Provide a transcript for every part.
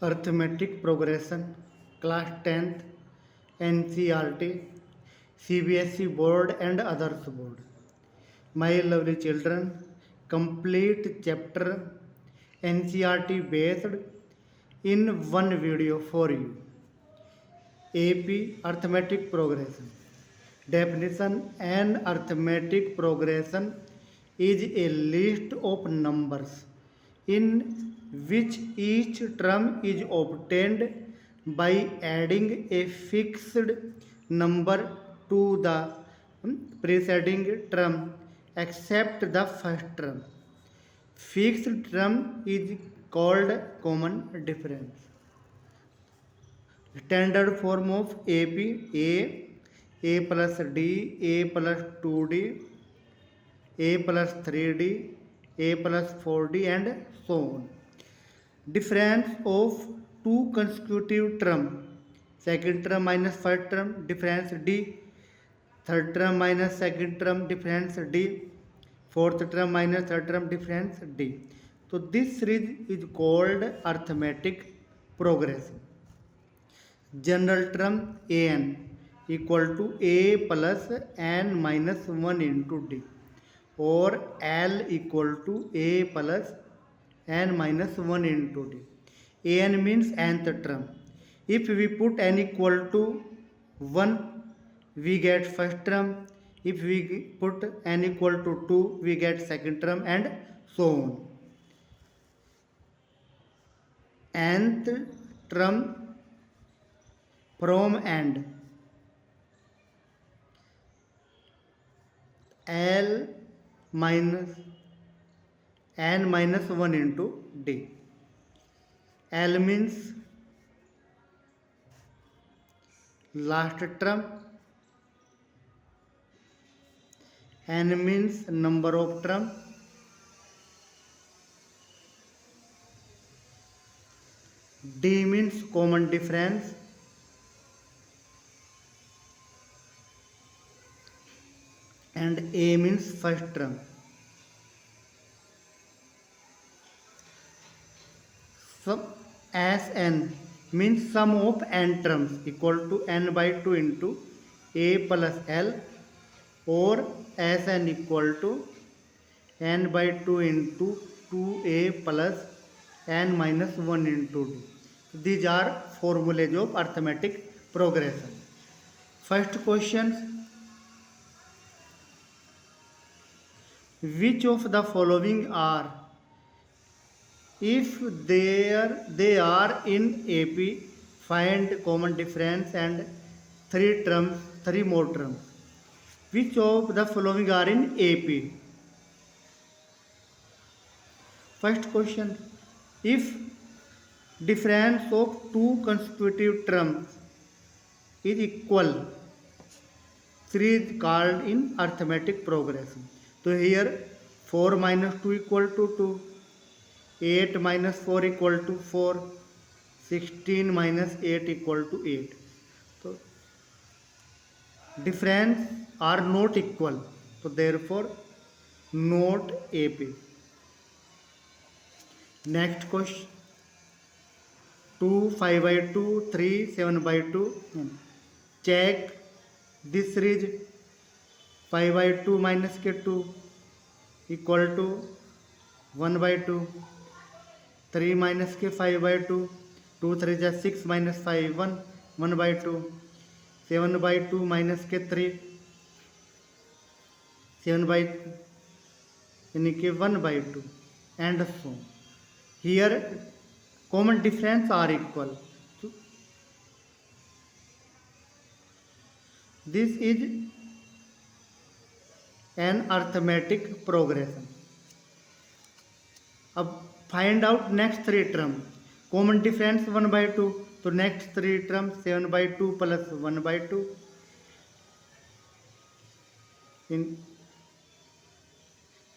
Arithmetic progression, class 10th, NCERT, CBSE board and others board. My lovely children, complete chapter NCERT based in one video for you. AP arithmetic progression. Definition: an arithmetic progression is a list of numbers in which each term is obtained by adding a fixed number to the preceding term except the first term. Fixed term is called common difference. Standard form of AP: A plus D, A plus 2D, A plus 3D, A plus 4D and so on. Difference of two consecutive term. Second term minus first term, difference D. Third term minus second term, difference D. Fourth term minus third term, difference D. So this series is called arithmetic progression. General term an equal to a plus n minus 1 into d, or L equal to a plus n minus 1 into d. An means nth term. If we put n equal to 1, we get first term. If we put n equal to 2, we get second term and so on. Nth term from and L minus n minus 1 into d. L means last term, n means number of term, d means common difference, and a means first term. So Sn means sum of n terms equal to n by 2 into a plus L, or Sn equal to n by 2 into 2a plus n minus 1 into d. These are formulas of arithmetic progression. First question: which of the following are, if they are in AP, find common difference and three more terms. Which of the following are in AP? First question: if difference of two consecutive terms is equal, 3 is called in arithmetic progression. So here 4 minus 2 equal to 2, 8 minus 4 equal to 4, 16 minus 8 equal to 8. So difference are not equal, so therefore not AP. Next question: 2 5 by 2, 3 7 by 2. Check this series. 5 by 2 minus के 2 equal to 1 by 2. 3 minus के 5 by 2, 2 3 जा 6 minus 5 1 by 2. 7 by 2 minus के 3, 7 by यानी कि 1 by 2 and so. Here common difference are equal. So, this is an arithmetic progression. अब find out next three term. Common difference 1 by 2. So next three terms 7 by 2 plus 1 by 2. In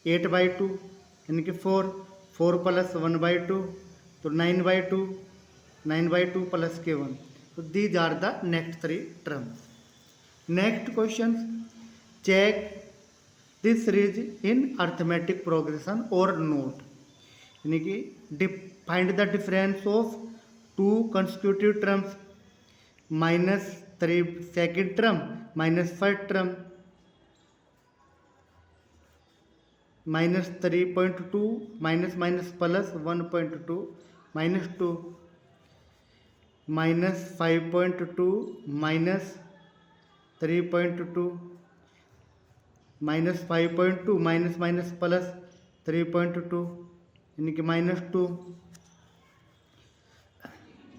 8 by 2 यानी कि 4 plus 1 by 2. So 9 by 2, 9 by 2 plus के 1. So these are the next three terms. Next questions: check this series in arithmetic progression or not. यानी कि find the difference of 2 consecutive terms minus 3 second term minus first term minus 3.2 minus minus plus 1.2 minus 2 minus 5.2 minus 3.2 minus 5.2 minus minus plus 3.2 यानी कि minus 2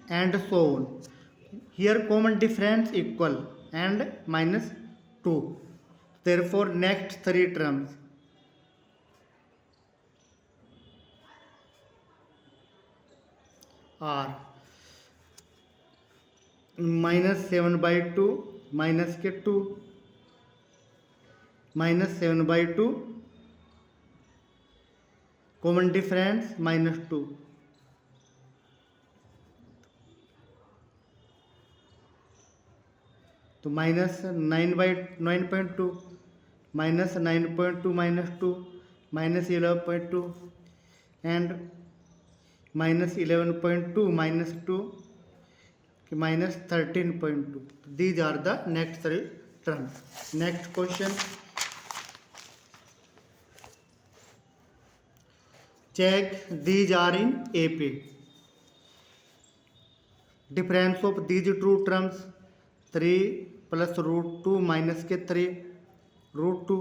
and so on. Here common difference equal and minus 2. Therefore next three terms are minus 7 by 2 minus के 2 minus 7 by 2 common difference minus 2 तो minus 9 by 9.2 minus 9.2 minus 2 minus 11.2 and minus 11.2 minus 2 minus 13.2. These are the next three terms. Next question. Check these are in AP. Difference of these two terms 3 plus root 2 minus के 3 root 2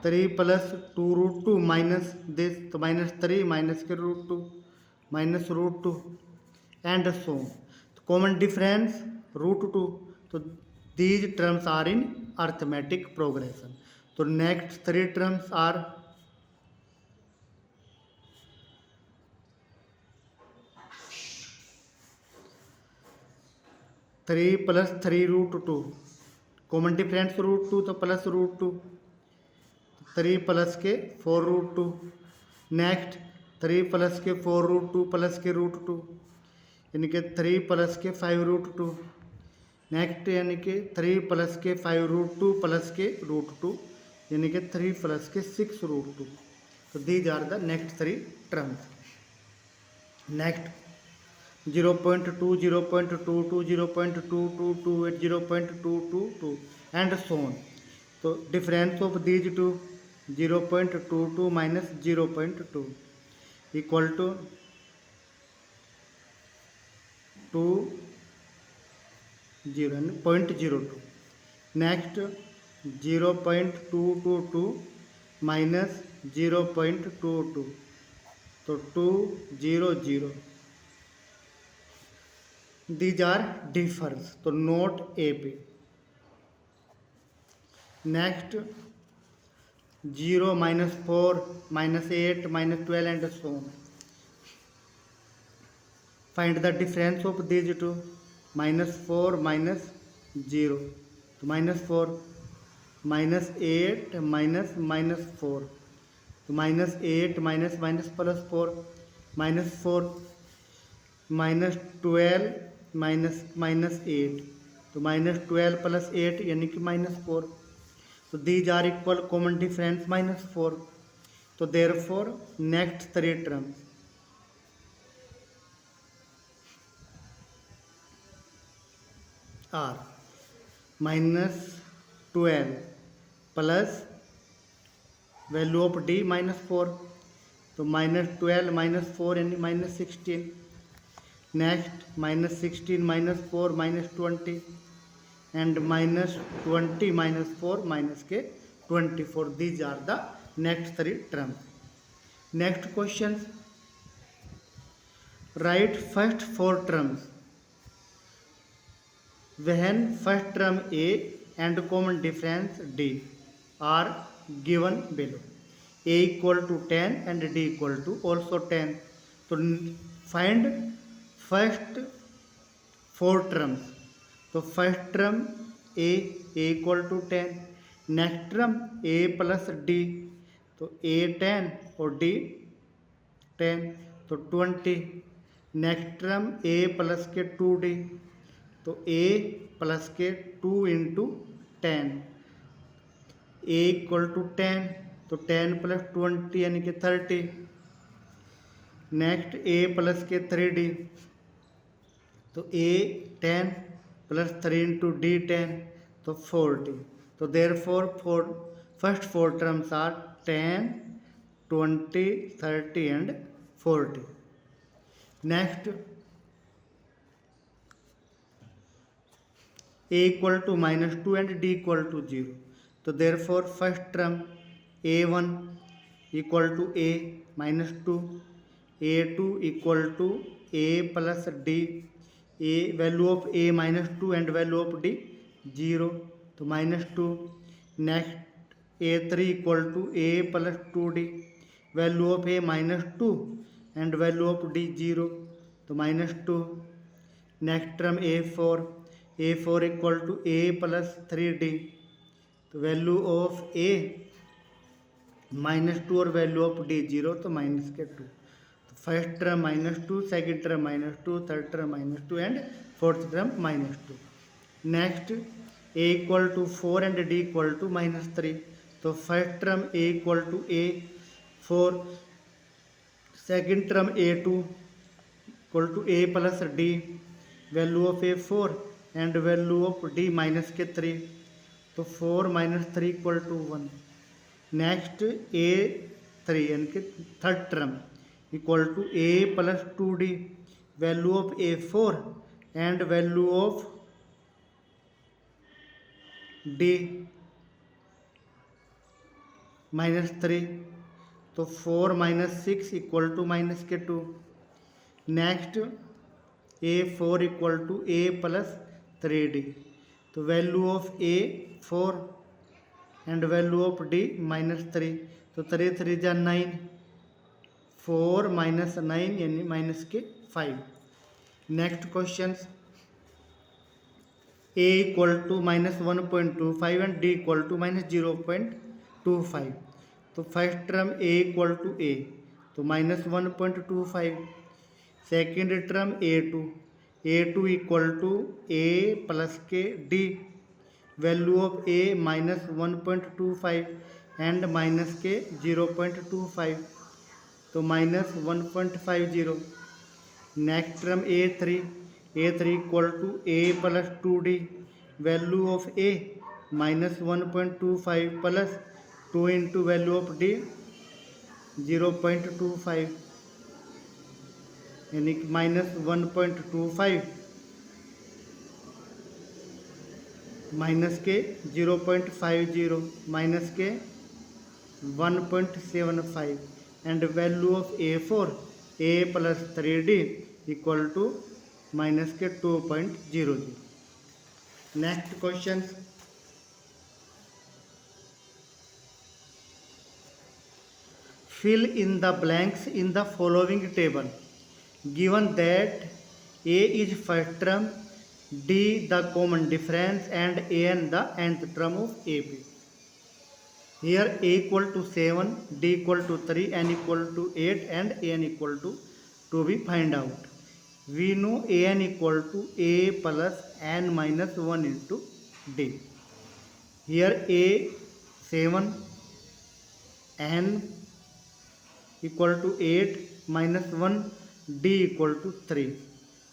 3 plus 2 root 2 minus this तो minus 3 minus के root 2 minus root 2 and so on. Common difference root 2 तो these terms are in arithmetic progression. तो next three terms are 3 plus 3 root 2 common difference root 2 तो plus root 2 3 plus के 4 root 2 next 3 plus के 4 root 2 plus के root 2 यानी कि 3 plus के 5 root 2 next यानी कि 3 plus के 5 root 2 plus के root 2 यानी कि 3 plus के 6 root 2. तो these are the next three terms. Next 0.2 0.22 0.222 0.222 and so on. तो difference of these two 0.22 minus 0.2 equal to 0.02. Next 0.222 minus 0.22 तो 200. These are differs तो not AP. Next 0 minus 4 minus 8 minus 12 and so on. Find the difference of these two minus 4 minus 0 तो minus 4 minus 8 minus minus 4 तो minus 8 minus minus plus 4 minus 4 minus 12 minus minus 8 तो minus 12 plus 8 यानी कि minus 4. तो these are equal common difference minus 4. तो therefore next three terms are minus 12 plus value of d minus 4 तो minus 12 minus 4 यानी minus 16. Next minus 16 minus 4 minus 20 and minus 20 minus 4 minus के 24. These are the next three terms. Next questions. Write first four terms when first term A and common difference D are given below. A equal to 10 and D equal to also 10. तो find first four terms. तो first term a equal to 10. Next term a plus d तो a 10 और D 10 तो 20. Next term a plus के 2d तो a plus के 2 into 10 A equal to 10 तो 10 plus 20 यानी कि 30. नेक्स्ट ए प्लस के 3d तो a 10 प्लस 3 इंटू d 10 तो 40. तो therefore first four terms are 10, 20, 30 and 40. Next, a equal to minus 2 and d equal to 0. So therefore first term a1 equal to a minus 2, a2 equal to a plus d, a value of a minus 2 and value of d 0, तो minus 2. Next a3 equal to a plus 2d, value of a minus 2 and value of d 0, तो minus 2. Next term a4 equal to a plus 3d, तो value of a minus 2 और value of d 0, तो minus के 2. तो first term minus 2, second term minus 2, third term minus 2 and fourth term minus 2. Next a equal to 4 and d equal to minus 3. तो first term a equal to a 4, second term a2 equal to a plus d, value of a 4 and value of d minus के 3, तो 4 minus 3 equal to 1. Next a3 यानी कि third term equal to a plus 2d, value of a4 and value of d minus 3, तो 4 minus 6 equal to minus के 2. Next a4 equal to a plus 3d, तो value of a 4 and value of d minus 3, तो 3 3 जा 9, 4 minus 9 यानी minus के 5. Next question a equal to minus 1.25 and d equal to minus 0.25. तो first term a equal to a, तो minus 1.25. Second term a2 equal to a plus के d, value of a minus 1.25 and minus के 0.25, तो minus 1.50. Next term a3 equal to a plus 2d, value of a minus 1.25 plus 2 into value of d 0.25 यानी कि minus 1.25 minus के 0.50 minus के 1.75 and value of a4 a plus 3d equal to minus के 2.00. Next question fill in the blanks in the following table. Given that a is first term, d the common difference and an the nth term of ab. Here a equal to 7, d equal to 3, n equal to 8 and an equal to be find out. We know an equal to a plus n minus 1 into d. Here a 7, n equal to 8 minus 1, d equal to 3.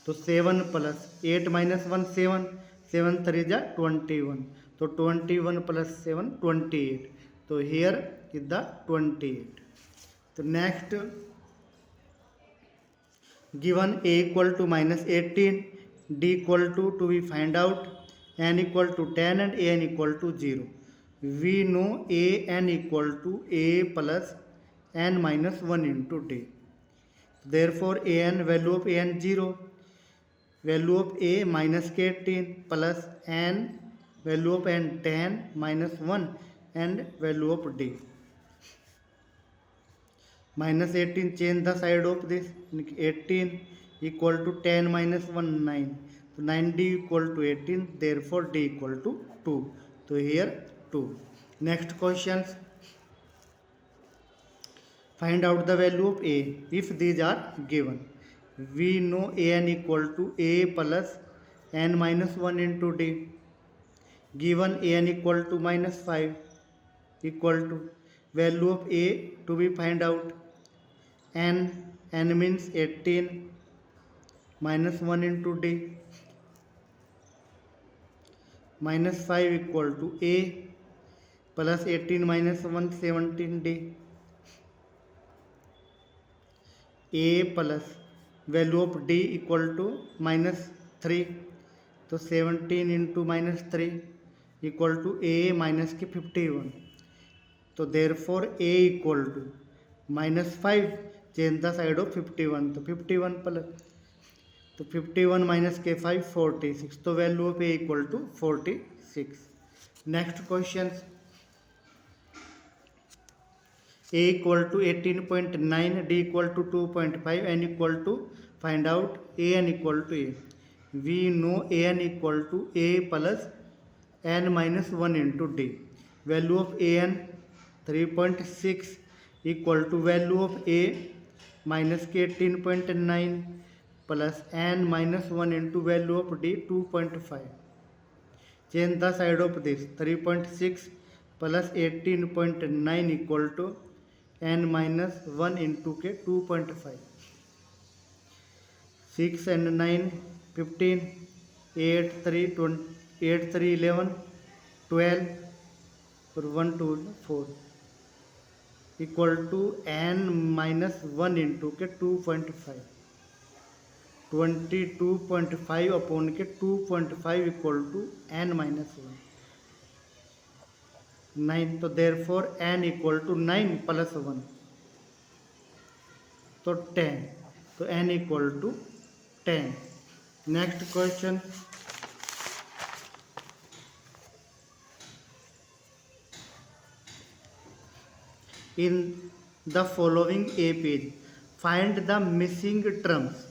तो 7 plus 8 minus 1 7, 7 3 जा 21, तो 21 plus 7 28. तो here is the 28. तो next given a equal to minus 18, d equal to be find out, n equal to 10 and an equal to 0. We know an equal to a plus n minus 1 into d. Therefore an value of an 0, value of a minus k 18 plus n value of n 10 minus 1 and value of d. Minus 18 change the side of this, 18 equal to 10 minus 1 9. So 9d equal to 18, therefore d equal to 2. So here 2. Next questions. Find out the value of a if these are given. We know an equal to a plus n minus 1 into d. Given an equal to minus 5 equal to value of a to be find out. N means 18, -1 into D, -5 equal to A plus 18 minus 1 17D, A plus value of D equal to -3, तो 17 into -3 equal to A minus के 51, तो therefore A equal to -5 change the side of 51, तो 51 plus, तो 51 minus के 5 46, तो value of A equal to 46. Next question, A equal to 18.9, D equal to 2.5, N equal to find out AN equal to A. We know AN equal to A plus N minus 1 into D. Value of AN 3.6 equal to value of A minus K 18.9 plus N minus 1 into value of D 2.5. Change the side of this, 3.6 plus 18.9 equal to N minus 1 into K 2.5. 6 and 9 15, 8 3 20, 8 3 11, 12 और 1 2 4 equal to N minus 1 into के 2.5, 22.5 upon के 2.5 equal to N minus 1 9, तो therefore N equal to 9 plus 1, तो 10, तो N equal to 10. Next question, in the following A page, find the missing terms.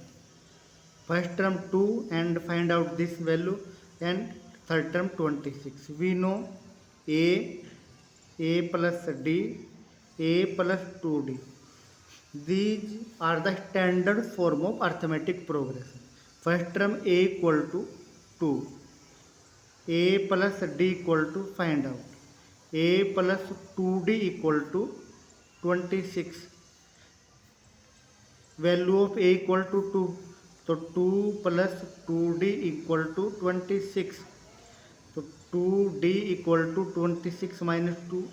First term 2 and find out this value, and third term 26. We know A plus D, A plus 2D. These are the standard form of arithmetic progression. First term A equal to 2, A plus D equal to find out, A plus 2D equal to 26, value of A equal to 2, तो 2 plus 2D equal to 26, तो 2D equal to 26 minus 2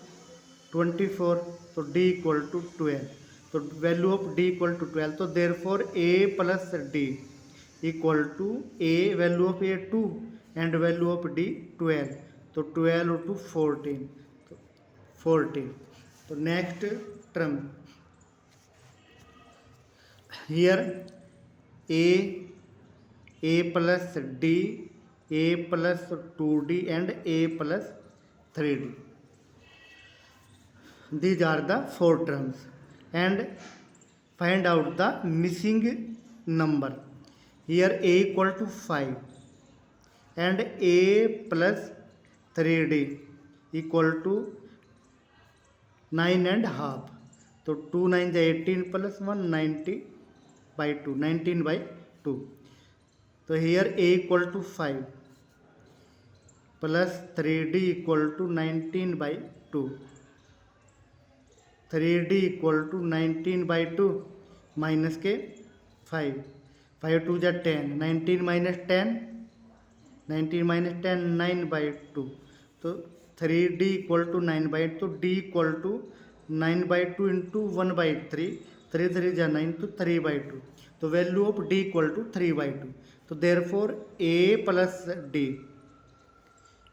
24, तो D equal to 12, तो value of D equal to 12, तो therefore A plus D equal to A value of A 2 and value of D 12, तो 12 to 14, तो 14. तो next term here A plus D, A plus 2D and A plus 3D. These are the 4 terms and find out the missing number. Here A equal to 5 and A plus 3D equal to 9 and half, तो 2 9 18 plus 1 90 by 2, 19 by 2. तो here A equal to 5 plus 3D equal to 19 by 2, 3D equal to 19 by 2 minus के 5, 5 2 जा 10, 19 minus 10, 19 minus 10 9 by 2, तो 3D equal to 9 by 8, तो D equal to 9 by 2 into 1 by 3, 3 3 जा 9, तो 3 by 2, तो value of D equal to 3 by 2, तो therefore A plus D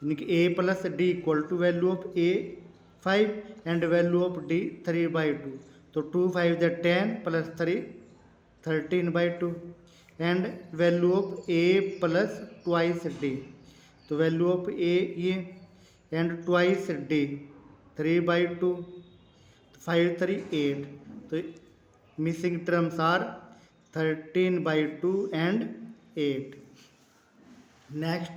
यानी कि A plus D equal to value of A 5 and value of D 3 by 2, तो 2 5 जा 10 plus 3 13 by 2 and value of A plus twice D, तो value of A ये and twice D 3 by 2, 5 3 8, तो missing terms are 13 by 2 and 8. Next,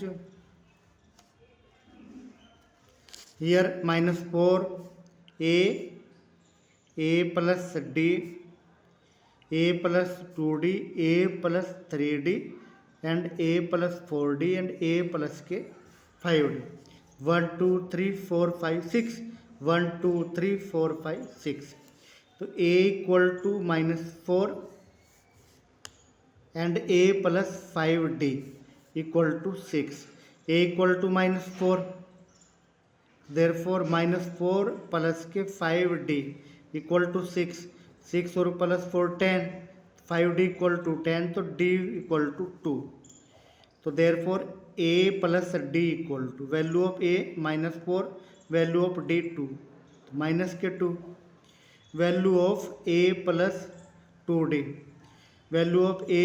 here -4 A plus D, A plus 2D, A plus 3D and A plus 4D and A plus के 5D. 1 2 3 4 5 6, 1 2 3 4 5 6, तो A equal to -4 and a plus 5d equal to 6. A equal to minus 4. Therefore minus 4 plus के 5d equal to 6. 6 और plus 4 10. 5d equal to 10 तो d equal to 2. तो therefore a plus d equal to value of a minus 4 value of d 2 minus के 2 value of a plus 2d value of a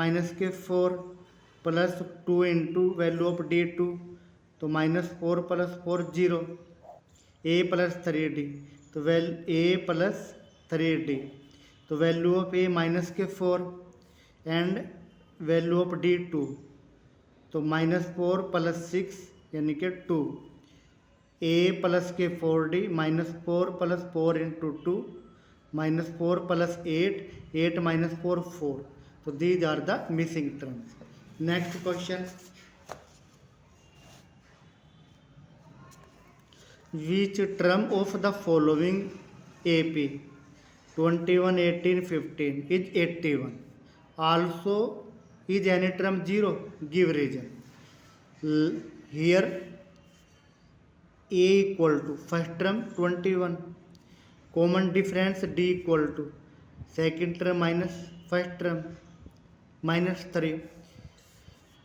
minus के 4 plus 2 into value of D 2 तो minus 4 plus 4 0 ए plus 3d तो a plus 3d तो value of A minus के 4 and value of D 2 तो minus 4 plus 6 यानी कि 2 ए plus के 4d minus 4 plus 4 into 2 minus 4 plus 8 8 minus 4 4 तो these are the missing terms. Next question. Which term of the following AP 21, 18, 15 is 81? Also is any term 0? Give reason. Here A equal to first term 21. Common difference D equal to second term minus first term minus 3.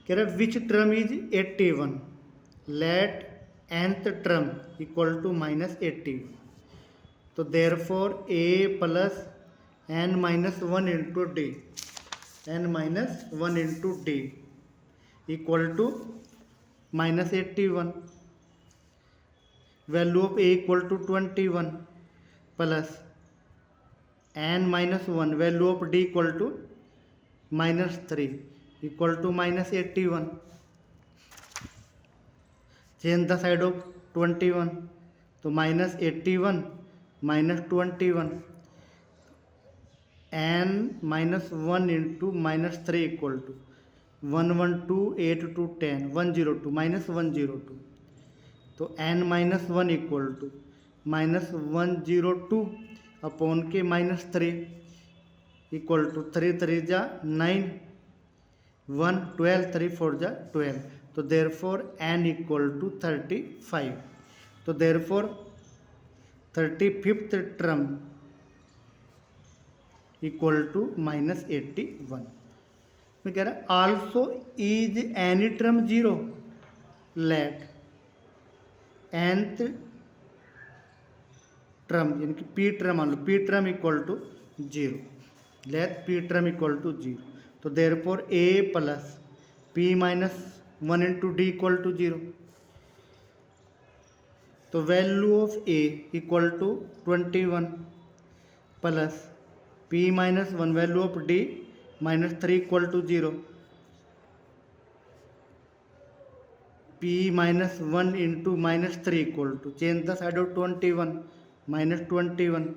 कह रहा which term is 81 let nth term equal to minus 80 तो therefore a plus n minus 1 into d n minus 1 into d equal to minus 81 value of a equal to 21 plus n minus 1 value of d equal to minus 3 equal to minus 81. Change the side of 21 तो minus 81 minus 21 n minus 1 into minus 3 equal to 112 8 to 10 102 minus 102 तो n minus 1 equal to minus 102 upon के minus 3 equal to 3 3 जा 9 1 12 3 4 जा 12 तो therefore n equal to 35 तो therefore 35th term equal to minus 81 मैं कह रहा also is any term 0 let nth term यानी कि p टर्म मान लो p term equal to 0 let p term equal to 0 तो therefore a plus p minus 1 into d equal to 0 तो value of a equal to 21 plus p minus 1 value of d minus 3 equal to 0 p minus 1 into minus 3 equal to change the side of 21 minus 21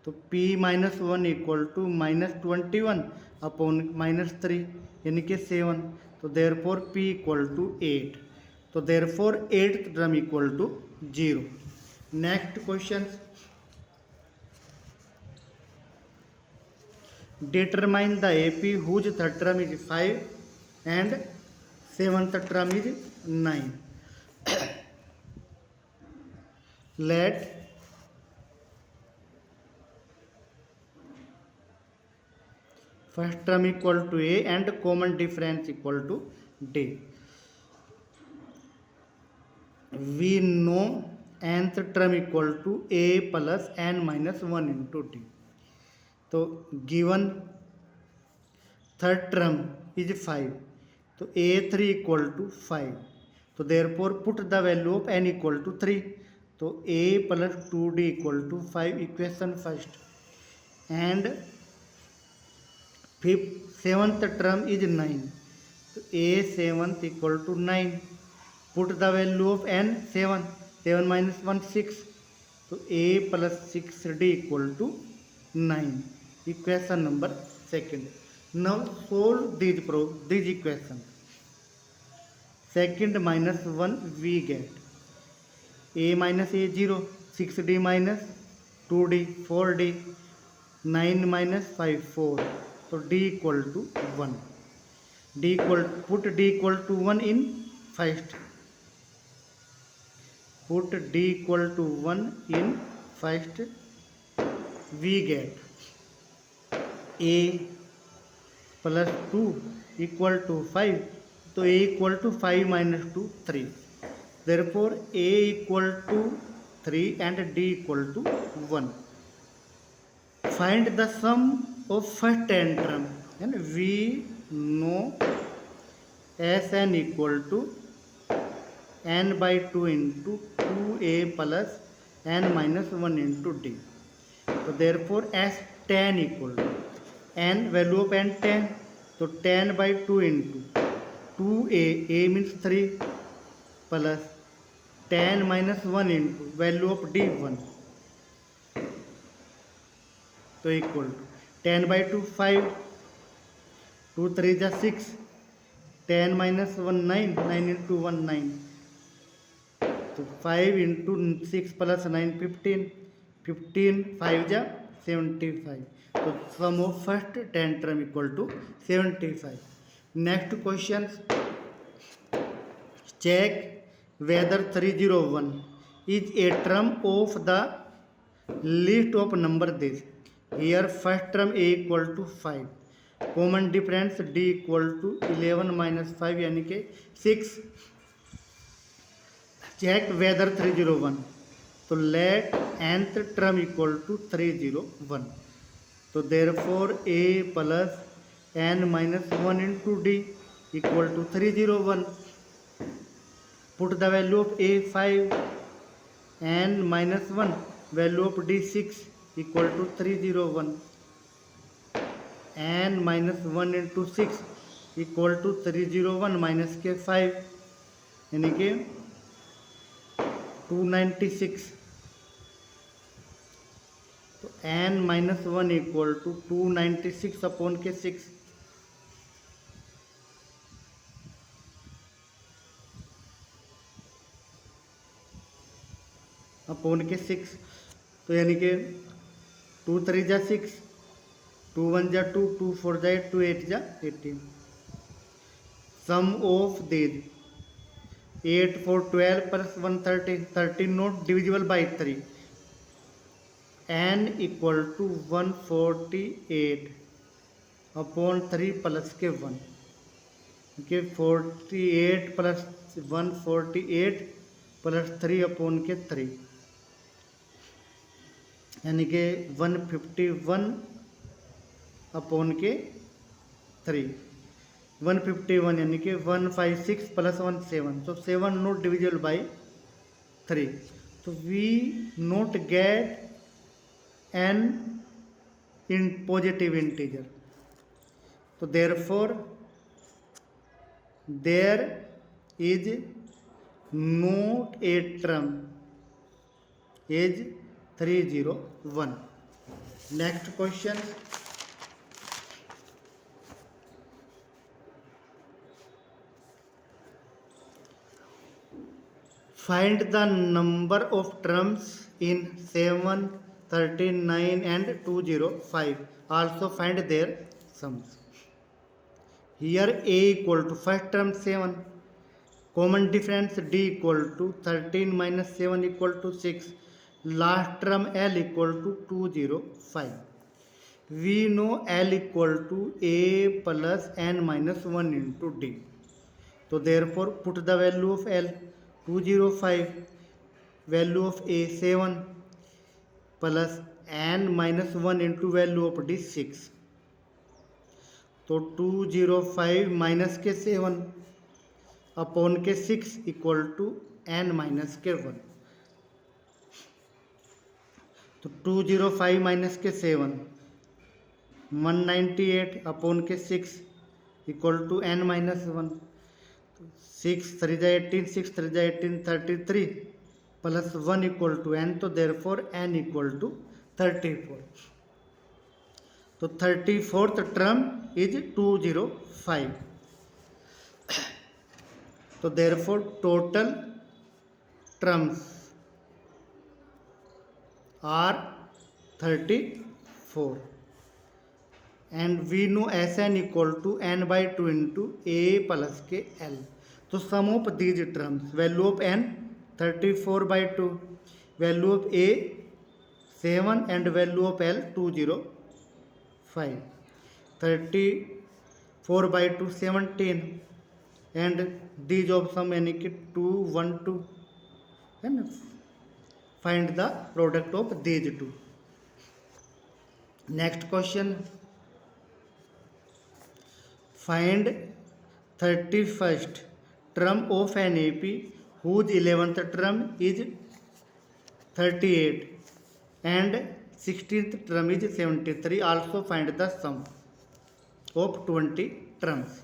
तो p minus 1 equal to minus 21 upon minus 3 यानी कि 7 तो therefore p equal to 8 तो therefore 8th term equal to 0. Next question determine the AP whose third term is 5 and 7th term is 9 let first term equal to a and common difference equal to d. We know nth term equal to a plus n minus 1 into d. तो given third term is 5 तो a3 equal to 5 तो therefore put the value of n equal to 3 तो a plus 2d equal to 5 equation first and fifth 7th term is 9 तो a 7th equal to 9 put the value of n 7 minus 1 6 तो a plus 6d equal to 9 equation number second. Now solve this equation. Second minus 1 we get a minus a 0 6d minus 2d 4d 9 minus 5 4 तो d equal to 1, put d equal to 1 in first, put d equal to 1 in first, we get a plus 2 equal to 5, तो a equal to 5 minus 2 3, therefore a equal to 3 and d equal to 1. Find the sum of first n term, and we know Sn equal to n by 2 into 2a plus n minus 1 into d. तो therefore S10 equal to n, value of n 10, तो 10 by 2 into 2a, a means 3 plus 10 minus 1 into value of d 1, तो equal to 10 by 2 5, 2 3 जा 6, 10 minus 1 9, 9 into 1 9, तो 5 into 6 plus 9 15, 15 5 जा 75, तो sum of first 10 term equal to 75. Next question, check whether 301 is a term of the list of number this. Here first term a equal to 5, common difference d equal to 11 minus 5 यानी कि 6. Check whether 301, तो let nth term equal to 301, तो therefore a plus n minus 1 into d equal to 301. Put the value of a 5, n minus 1, value of d 6 equal to 301, n minus 1 into 6 equal to 301 minus के 5 यानी कि 296, तो n minus 1 equal to 296 upon के 6. Upon के 6, तो यानी कि 2 3 जा 6, 2 1 जा 2, 2 4 जा 8, 2 8 जा 18. Sum of this 8 4 12 plus 1 13, 13 not divisible by 3, n equal to 148 upon 3 plus के 1, के 48 प्लस 148 प्लस 3 अपॉन के 3 यानी कि 151 अपॉन के 3, 151 यानी कि 156 प्लस 1 7, तो 7 नॉट डिविजिबल बाई 3, तो we not get n in positive integer. तो therefore there is not a term is 301. Next question, find the number of terms in 7, 13, 9 and 205. Also find their sums. Here a equal to first term 7, common difference d equal to 13 minus 7 equal to 6, last term L equal to 205. We know L equal to a plus n minus 1 into d. So therefore put the value of L 205, value of a 7 plus n minus 1 into value of d 6. तो 205 minus के 7 upon के 6 equal to n minus के 1. तो 205 minus के 7 198 upon के 6 equal to n minus 1. 6 3 जा 18, 6 3 जा 18, 33 plus 1 equal to n, तो देयरफॉर n इक्वल टू 34. तो 34th टर्म इज 205. तो therefore total terms are 34 and we know Sn equal to n by 2 into a plus k l. So sum of these terms, value of n 34 by 2, value of a 7 and value of l 205. 34 by 2 17 and these of sum यानी कि 2 1 2 है ना. Find the product of these two. Next question. Find 31st term of an AP whose 11th term is 38 and 16th term is 73. Also find the sum of 20 terms.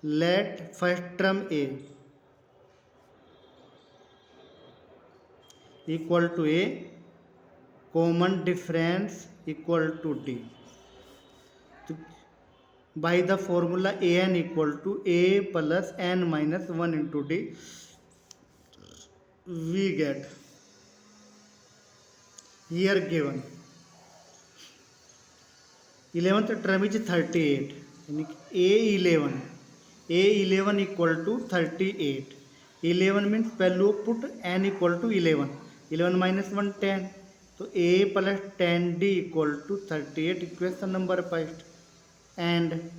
Let first term A equal to A, common difference equal to D. So, by the formula an equal to a plus n minus 1 into d, we get here given 11th term is 38, a11 equal to 38. 11 means value put n equal to 11 minus 1 10, so a plus 10d equal to 38, equation number first. And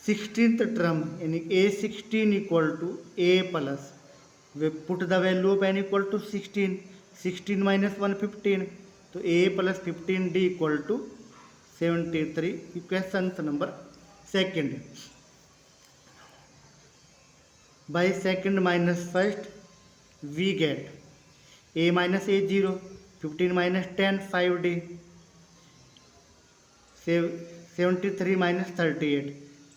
16th term यानी a16 equal to a plus, we put the value of n equal to 16 minus 1 15, तो a plus 15d equal to 73, equation number second. By second minus first, we get a minus a 0, 15 minus 10 5d, 73 minus 38,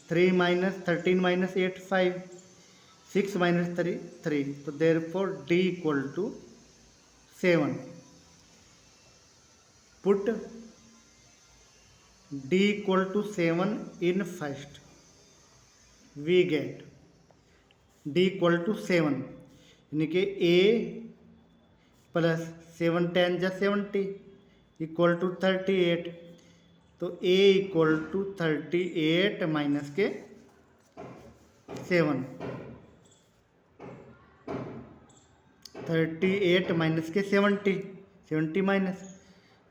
3 minus 13 minus 8 5, 6 minus 3 3, so therefore d equal to 7. Put d equal to 7 in first, we get d equal to 7 यानी कि a plus 7 10 जा 70 equal to 38, तो a equal to 38 minus के 7, 38 minus के 70 minus,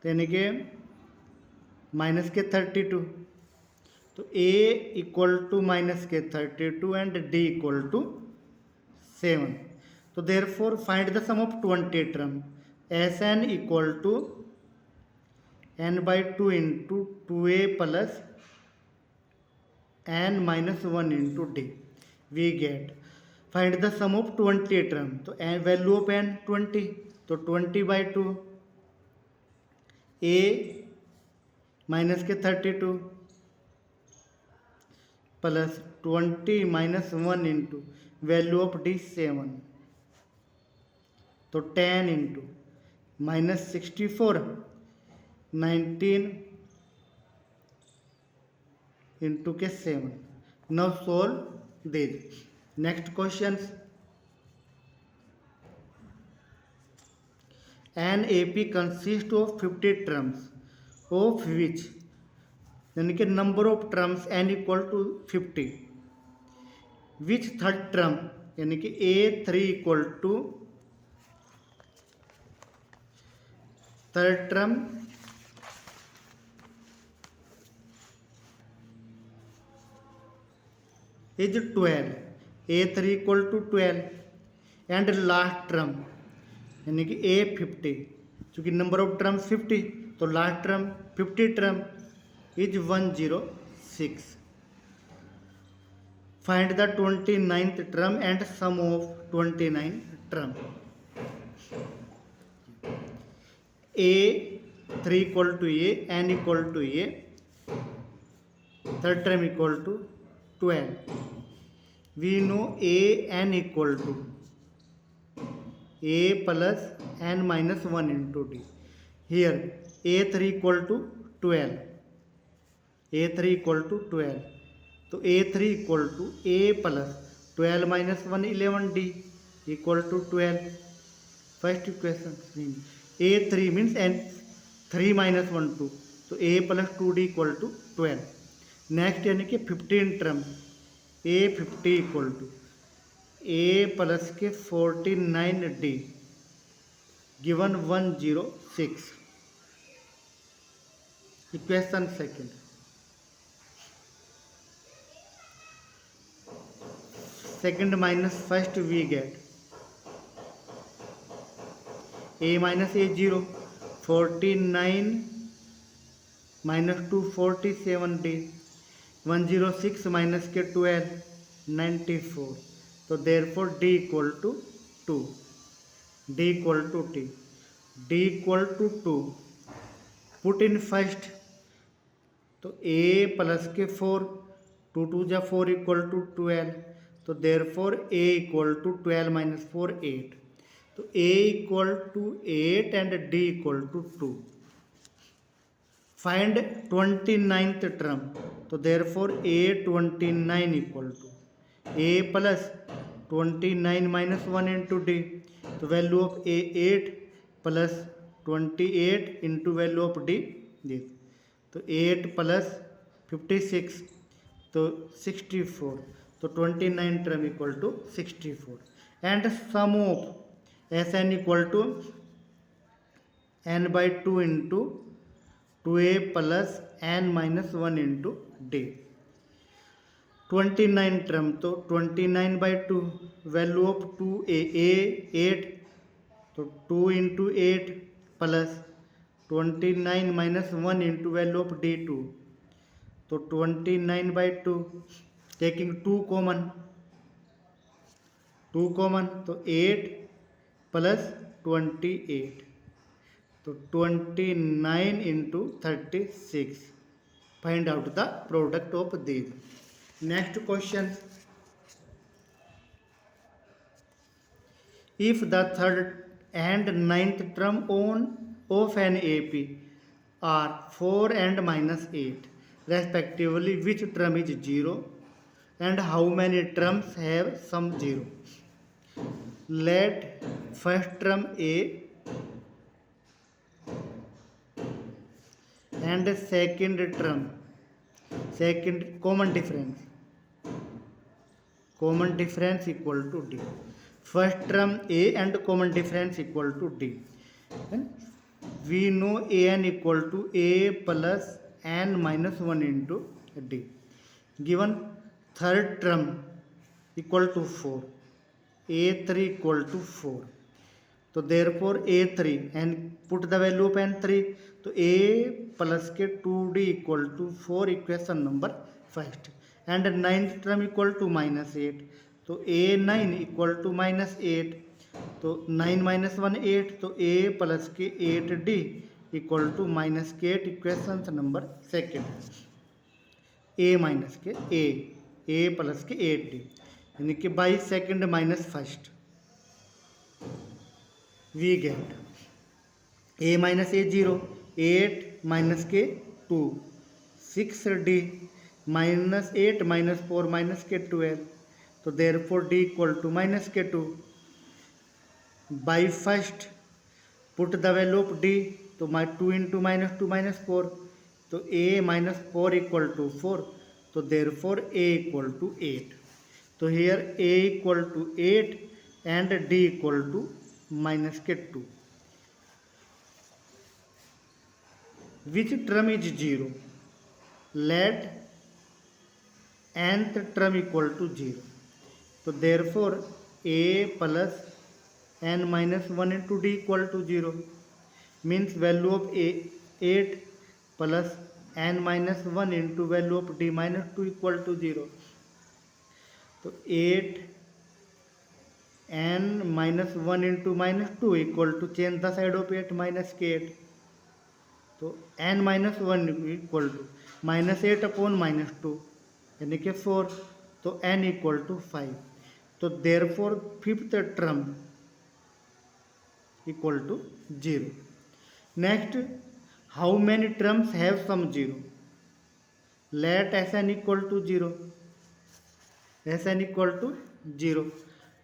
तो यानी कि minus के 32, तो a इक्वल टू माइनस के 32 एंड d इक्वल टू 7. तो therefore find the sum of 20 term. Sn equal to n by 2 into 2a plus n minus 1 into d, we get find the sum of 20 term. तो value of n 20, तो 20 by 2 a minus के 32 plus 20 minus 1 into value of d 7, तो 10 into minus 64 19 into के 7. Now solve this. Next questions. An AP consists of 50 terms, of which यानी कि number of terms n equal to 50, which third term यानी कि a3 equal to third term is 12, a3 equal to 12 and last term यानी कि a50, चूँकि number of terms 50, तो last term 50 term is 106. Find the 29th term and sum of 29 term. a3 equal to a, n equal to a, third term equal to 12. We know a n equal to a plus n minus 1 into d. Here a3 equal to 12, a3 equal to 12, तो a3 equal to a plus 12 minus 1 11d equal to 12. First equation a3 means n 3 minus 1 2, तो a plus 2d equal to 12। Next यानी कि 15 term a 50 equal to a plus के 49d given 106। Equation second, second minus first we get a minus a 0, 49 minus 2 47d, 106 minus के 12 94। तो therefore d equal to 2, d equal to t, d equal to 2 put in first। तो a plus के 4, 2 2 जा 4 equal to 12। तो therefore a equal to 12 minus 4 8। तो a equal to 8 and d equal to 2। Find 29th term. तो therefore a 29 equal to a plus 29 minus 1 into d. तो value of a 8 plus 28 into value of d this. तो 8 plus 56 तो 64। तो 29 term equal to 64 and sum of s n equal to n by 2 into 2a plus n minus 1 into D. 29 term तो 29 by 2 value of 2a a 8 तो 2 into 8 plus 29 minus 1 into value of D 2। तो 29 by 2 taking 2 common, 2 common तो 8 plus 28 तो 29 into 36। Find out the product of these. Next question, if the third and ninth term on of an AP are 4 and minus 8 respectively, which term is 0 and how many terms have some 0? Let first term a and second term, second common difference equal to d। first term a and common difference equal to d। we know an equal to a plus n minus 1 into d। given third term equal to 4, a3 equal to 4। तो therefore a3 and put the value of n3। तो a plus के 2d equal to 4 equation number first and ninth term equal to minus 8। तो a9 equal to minus 8 तो 9 minus 1 8 तो a plus के 8d equal to minus के 8 equation number second. a minus के a plus के 8d यानी कि by second minus first we get a minus a 0 8 minus के 2 6d माइनस 8 माइनस 4 माइनस के 12। तो therefore d equal to minus के 2 by first put the value of d। तो 2 into minus 2 minus 4 तो a minus 4 equal to 4। तो therefore a equal to 8। तो here a equal to 8 and d equal to minus के 2। Which term is 0? Let nth term equal to 0। तो therefore a plus n minus 1 into d equal to 0 means value of a 8 plus n minus 1 into value of d minus 2 equal to 0। तो 8 n minus 1 into minus 2 equal to change the side of 8 minus के 8। तो n minus 1 equal to minus 8 upon minus 2 यानी कि 4 तो n equal to 5। तो therefore fifth term equal to 0। Next, how many terms have sum 0? Let S n equal to 0, S n equal to 0।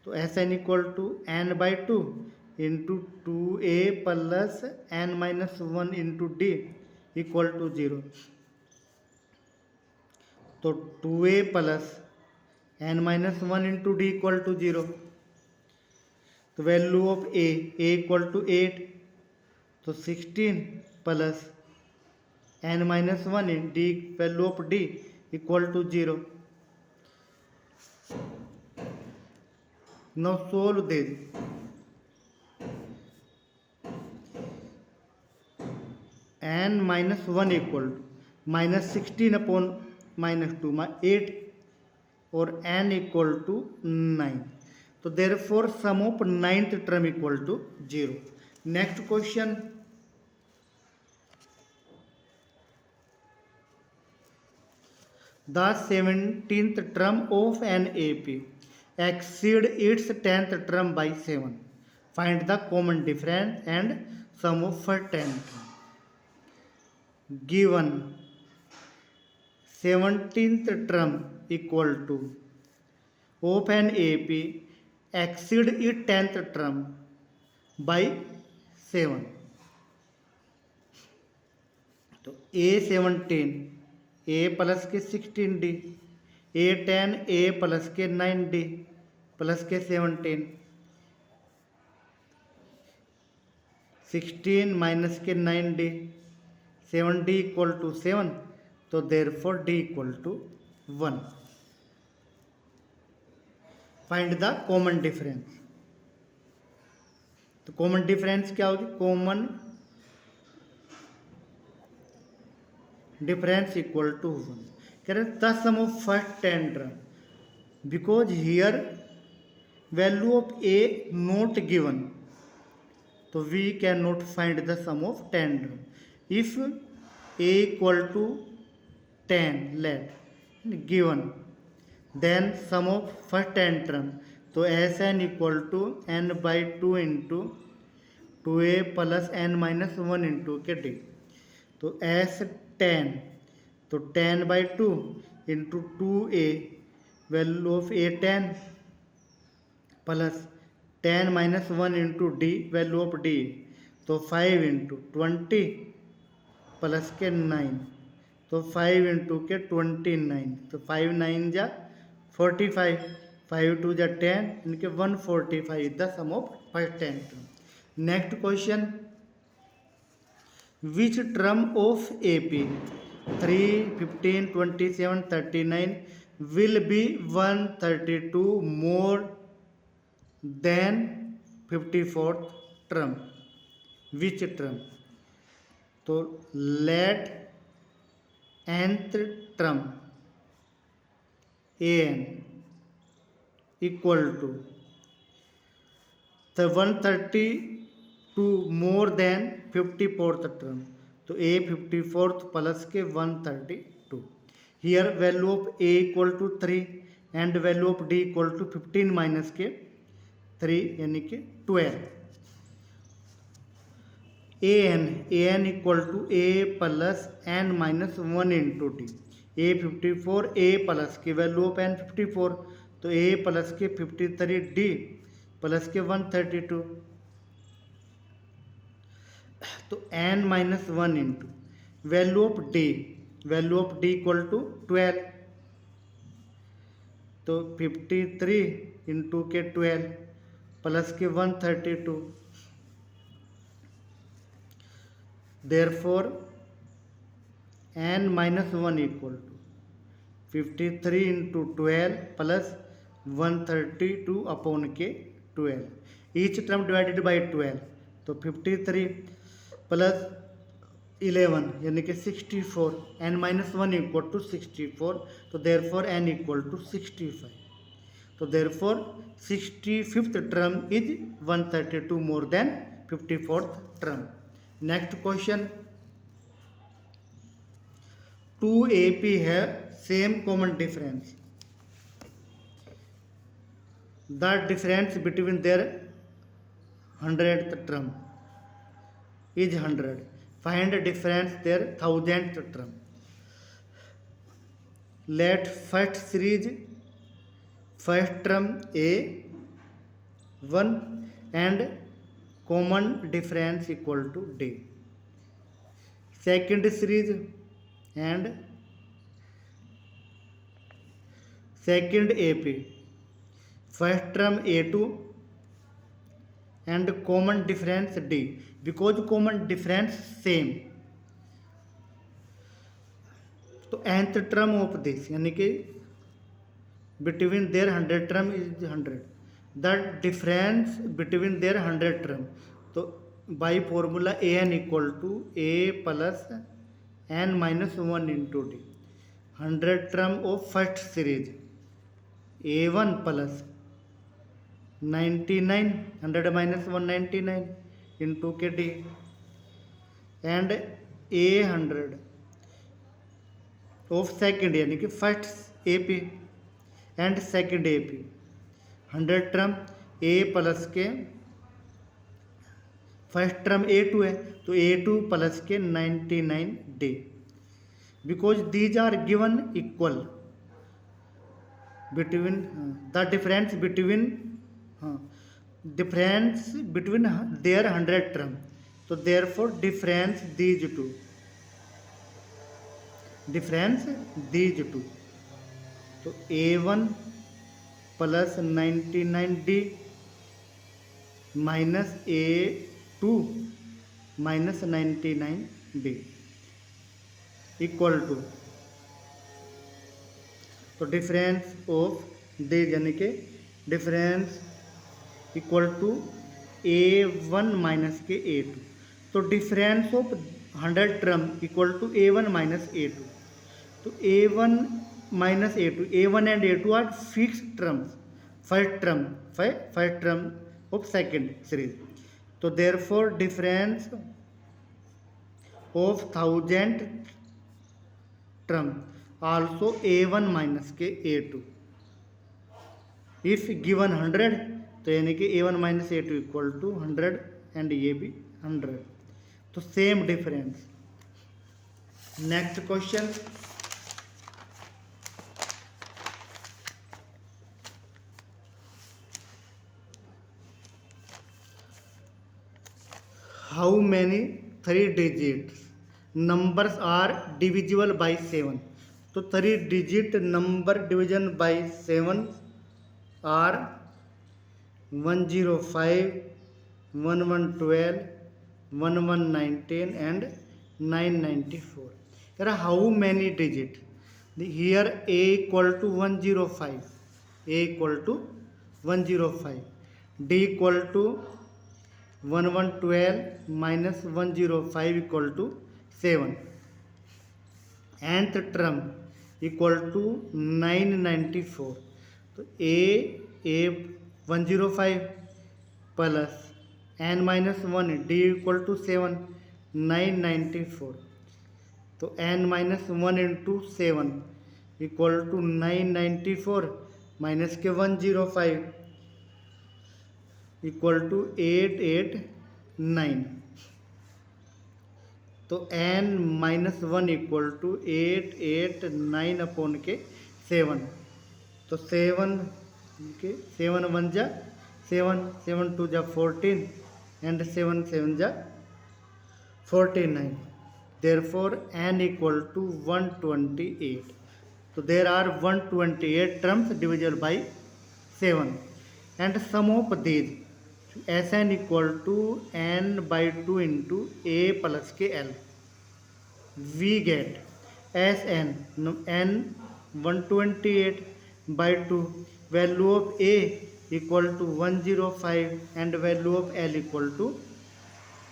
तो S n equal to n by 2 into 2a plus n minus 1 into d equal to 0। तो 2a plus n minus 1 into d equal to 0। तो value of a equal to 8, तो 16 plus n minus 1 in d value of d equal to 0। Now solve this. n minus 1 equal to minus 16 upon minus 2 8 और n equal to 9। तो therefore sum of ninth term equal to 0। Next question, the 17th term of an AP exceed its 10th term by 7. Find the common difference and sum of first 10 term. Given 17th term equal to of an AP exceed its 10th term by 7. तो A17 a plus के 16d, A10 a plus के 9d plus के 17, 16 minus के 9d, 7d equal to 7। तो therefore d equal to 1। Find the common difference. तो common difference क्या होगी? Common difference equal to 1। कह रहे the sum of first 10 term, because here value of a not given, तो we can not find the sum of 10 term. If a equal to 10 let given, then sum of first 10 term, तो S n equal to n by 2 into 2a plus n minus 1 into के D. तो S 10, तो 10 by 2 into 2a value of a 10 plus 10 minus 1 into D value of D, तो 5 into 20 plus के 9, तो 5 into के 29, तो 5 9 जा 45, 5 2 जा 10, इनके 145 the sum of first 10 term. Next question, which term of AP 3, 15, 27, 39 will be 132 more than 54th term? Which term? तो let nth term an equal to the 132 more than 54th term, तो a 54th plus के 132। Here value of a equal to 3 and value of d equal to 15 minus के 3 यानी कि 12। an equal to a plus n minus 1 into d. a 54 a plus की value of n 54, तो a plus के 53 d plus के 132, तो n minus 1 into value of d, value of d equal to 12, तो 53 into के 12 plus के 132। Therefore n minus 1 equal to 53 into 12 plus 132 upon के 12, each term divided by 12, तो 53 plus 11 यानी कि 64, n माइनस 1 इक्वल टू 64, तो देयरफॉर n इक्वल टू 65। तो therefore 65th term is 132 more than 54th term. Next question, 2 AP है same common difference, the difference between their 100th term is 100. Find the difference their 1000th term. Let first series first term a 1 and common difference equal to D. Second series and second AP, first term A2 and common difference D, because common difference same. तो nth term of this यानी कि between their 100 term is 100, the difference between their 100 term. तो by formula an equal to a plus n minus 1 into d, 100 term of first series a1 plus 99, 100 minus 199 into के d, and a100 of second यानी कि first AP and second AP, 100 term A plus के first term A2 है तो A2 plus के 99D, because these are given equal between the difference between their 100 term, तो therefore difference these two तो A1 plus 99D minus A2 minus 99D equal to, तो difference of these यानी कि difference equal to A1 minus के A2, तो difference of 100 term equal to A1 minus A2, तो A1 minus A2, A1 and A2 are fixed terms, first term of second series. So therefore difference of 1000 term also A1 minus के A2. If given 100 तो यानी कि A1 minus A2 equal to 100 and ये भी 100, तो same difference. Next question. How many 3 digits numbers are divisible by 7? तो 3 digit number division by 7 are 105, 1112, 1119 and 994. There are how many digits? Here A equal to 105, A equal to 105, D equal to 1112 minus 105 equal to 7, nth term equal to 994, तो A 105 plus n minus 1 D equal to 7, 994, तो n minus 1 into 7 equal to 994 minus के 105 equal to 889, तो n minus 1 equal to 889 upon के 7, तो 7 के 7 1 जा 7, 7 2 जा 14 and 7 7 जा 49, देयरफॉर n इक्वल टू 128, तो there are 128 terms divisible by 7 and sum of these Sn equal to n by 2 into A plus के L, we get Sn n 128 by 2, value of A equal to 105 and value of L equal to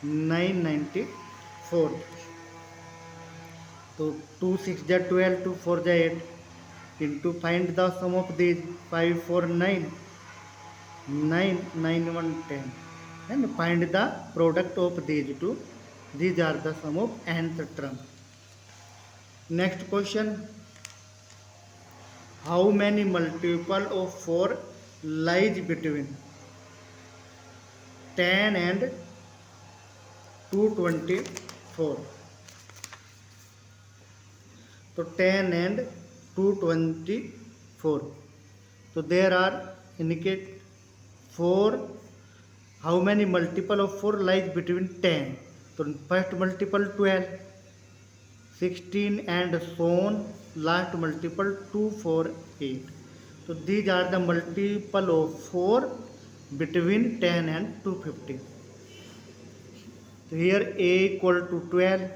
994, तो 2 6 जा 12, 2 4 जा 8 into find the sum of these 5 4 9 9 9 1 10 and find the product of these two. These are the sum of nth term. Next question. How many multiple of 4 lies between 10 and 224? So 10 and 224, so there are indicate 4 how many multiple of 4 lies between 10? तो first multiple 12, 16 and so on. Last multiple 2, 4, 8. So these are the multiple of 4 between 10 and 250. So here A equal to 12,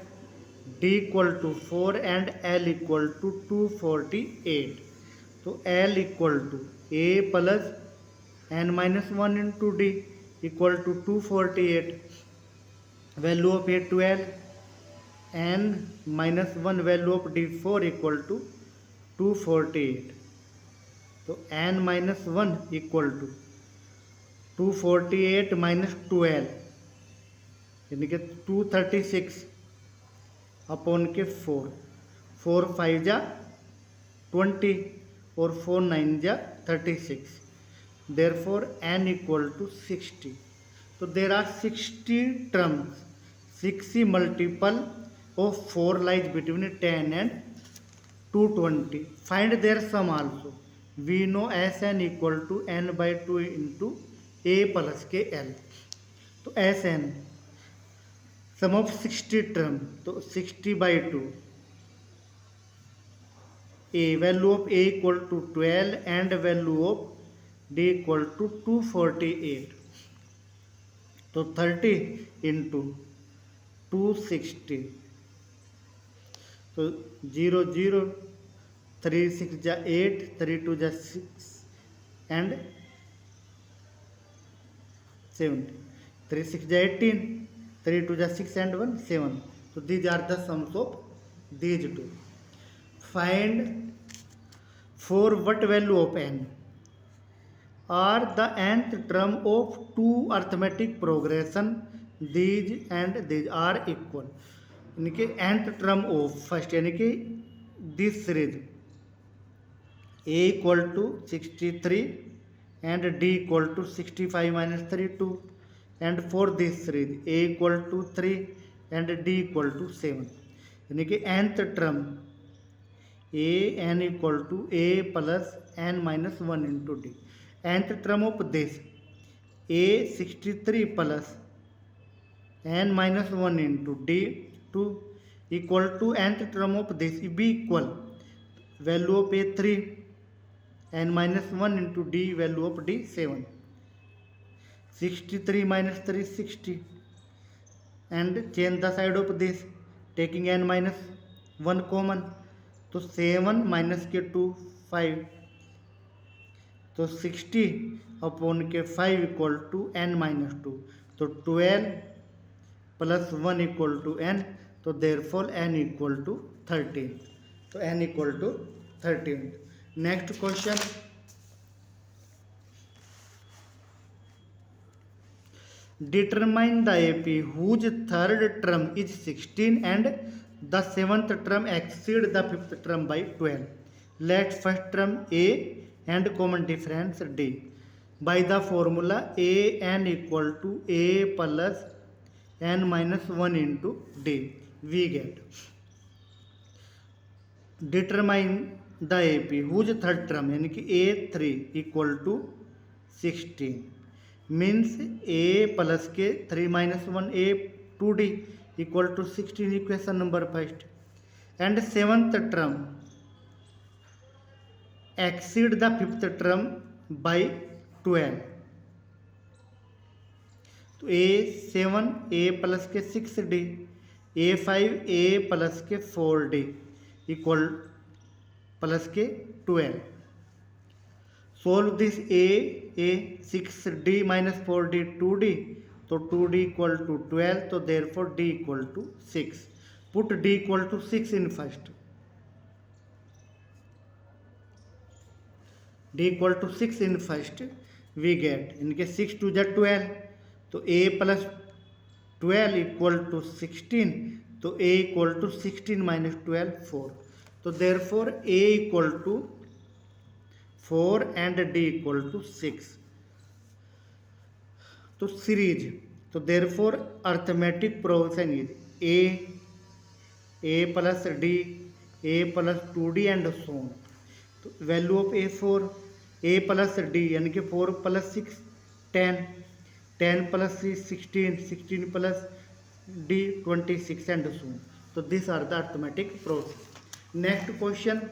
D equal to 4 and L equal to 248. So L equal to A plus n minus 1 into D equal to 248. Value of A 12, n minus 1 value of D4 equal to 248. तो n minus 1 equal to 248 minus 12 यानी कि 236 upon के 4 5 जा 20 और 4 9 जा 36. Therefore n equal to 60. So there are 60 terms, 60 multiple of 4 lies between 10 and 220. Find their sum also. We know Sn equal to n by 2 into A plus के L. तो Sn sum of 60 term, तो 60 by 2. A value of A equal to 12 and value of D equal to 248. तो 30 into 260. तो 0 0 3 6 जा 8, 3 2 जा 6 and 70. 3 6 जा 18, 3 2 जा 6 and 1 7. So these are the sums of these two. Find for what value of n are the nth term of two arithmetic progression, these and these are equal. यानी कि nth term of first यानी कि this series A equal to 63 and D equal to 65 minus 3 2, and for this series A equal to 3 and D equal to 7. यानी कि nth term A n equal to A plus n minus 1 into D. Nth term of this A 63 plus n minus 1 into D 2 equal to nth term of this B equal value of A 3 n minus 1 into D value of D 7. 63 minus 3 60 and change the side of this taking n minus 1 common. तो 7 minus के 2 5. तो 60 upon के 5 equal to n minus 2. तो 12 plus 1 equal to n. तो therefore n equal to 13. तो n equal to 13. Next question, determine the AP whose third term is 16 and the seventh term exceed the fifth term by 12. Let first term A and common difference D. By the formula an equal to A plus n minus 1 into D, we get determine the AP whose third term यानी कि A3 equal to 16 means A plus के 3 minus 1 A 2D equal to 16 equation number first, and seventh term exceed the fifth term by 12. तो A7 A plus के 6D, A5 A plus के 4D equal plus के 12. Solve this A 6D minus 4D 2D. तो 2D equal to 12. तो therefore D equal to 6. Put D equal to 6 in first. D equal to 6 in first we get इनके 6 2 जा 12. तो A plus 12 equal to 16. तो A equal to 16 minus 12 4. तो therefore A equal to 4 and D equal to 6. तो series, तो therefore arithmetic progression is A plus D A plus 2D and so on. तो value of A 4 A plus D यानी कि 4 plus 6 10. 10 plus C 16, 16 plus D 26 and so on. So these are the arithmetic process. Next question,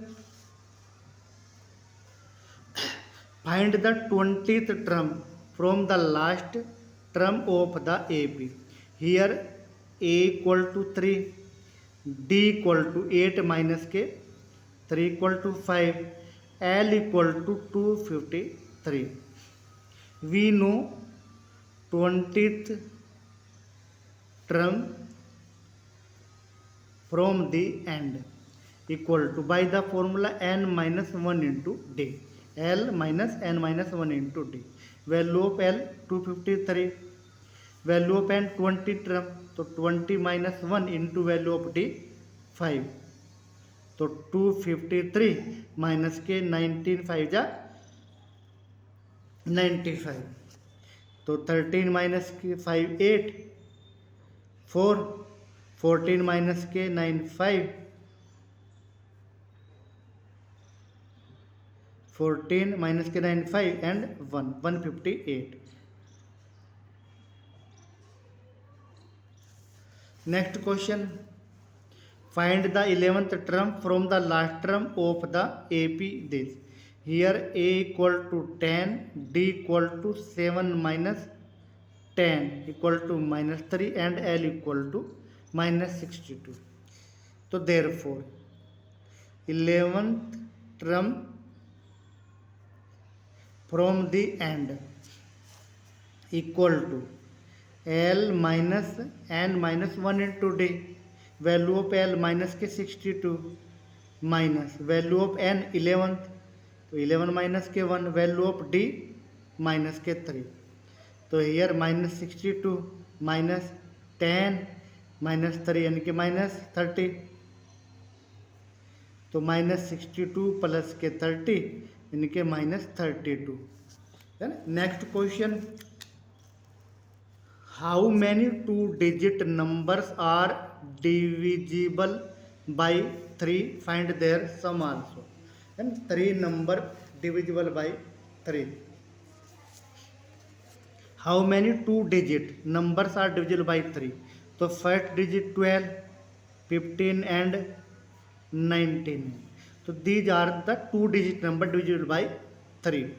find the 20th term from the last term of the AP. Here A equal to 3, D equal to 8 minus K, 3 equal to 5, L equal to 253. We know 20th term from the end equal to by the formula n minus 1 into D. L minus n minus 1 into D. Value of L 253. Value of n 20 term. So 20 minus 1 into value of D 5. So 253 minus K 19 5 ja 95. So 13 minus K 5 8 4, 14 minus K 9 5, 14 minus K 9 5 and 1 158. Next question, find the 11th term from the last term of the AP this. Here A equal to 10, D equal to 7 minus 10 equal to minus 3 and L equal to minus 62. So therefore 11th term from the end equal to L minus n minus 1 into D. Value of L minus K 62 minus value of n 11th. So 11 minus K 1, value of D minus K 3. So here minus 62 minus 10 minus 3 यानी कि minus 30. तो minus 62 plus K 30 यानी कि minus 32. Then next question, how many 2-digit numbers are divisible by 3? Find their sum also. And 3 number divisible by 3. How many 2-digit numbers are divisible by 3? So first digit 12, 15 and 19. So these are the 2-digit number divisible by 3.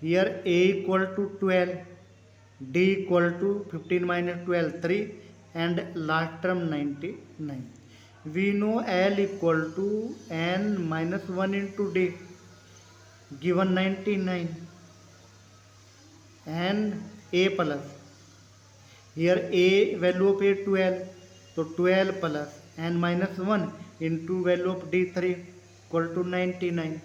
Here A equal to 12, D equal to 15 minus 12 3 and last term 99. We know L equal to n minus 1 into D given 99 and A plus. Here A value of A 12, so 12 plus n minus 1 into value of D 3 equal to 99.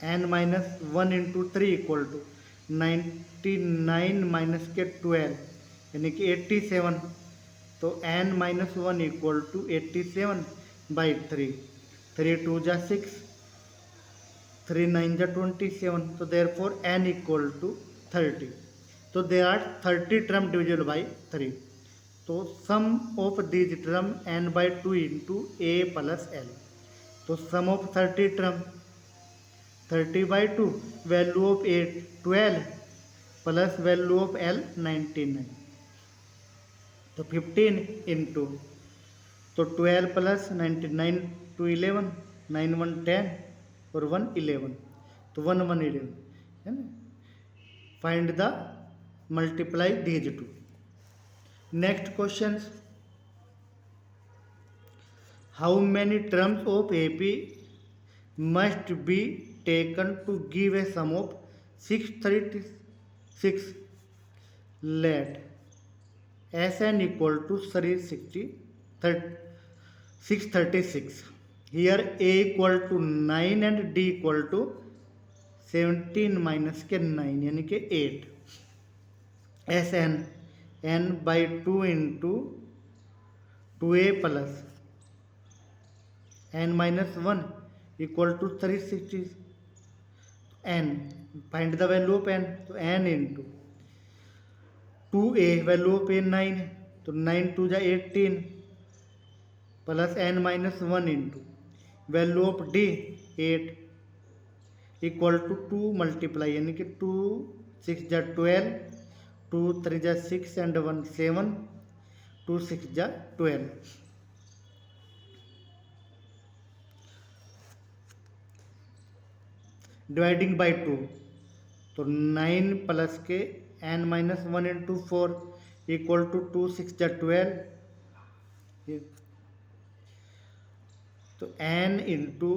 N minus 1 into 3 equal to 99 minus के 12 यानी कि 87. तो n minus 1 equal to 87 by 3. 3 2 जा 6, 3 9 जा 27. So therefore n equal to 30. So there are 30 term divisible by 3. So sum of these term n by 2 into A plus L. So sum of 30 term 30 by 2, value of A 12 plus value of L 99. So 15 into, so 12 plus 99 to 11, 9 1 10 or 1 11. So 1 1 11. Find the multiply these two. Next questions, how many terms of AP must be taken to give a sum of 636? Let Sn equal to 636. Here A equal to 9 and D equal to 17 minus के 9 यानी कि 8. Sn n by 2 into 2A plus n minus 1 equal to 360. N, find the value of n. So n into 2A, value of A 9, तो 9 2 जा 18 plus n minus 1 into value of D 8 equal to 2 multiply यानी कि 2 6 जा 12, 2 3 जा 6 and 1 7, 2 6 जा 12. Dividing by 2, तो 9 plus के n minus 1 into 4 equal to 2 6 जा 12. तो n into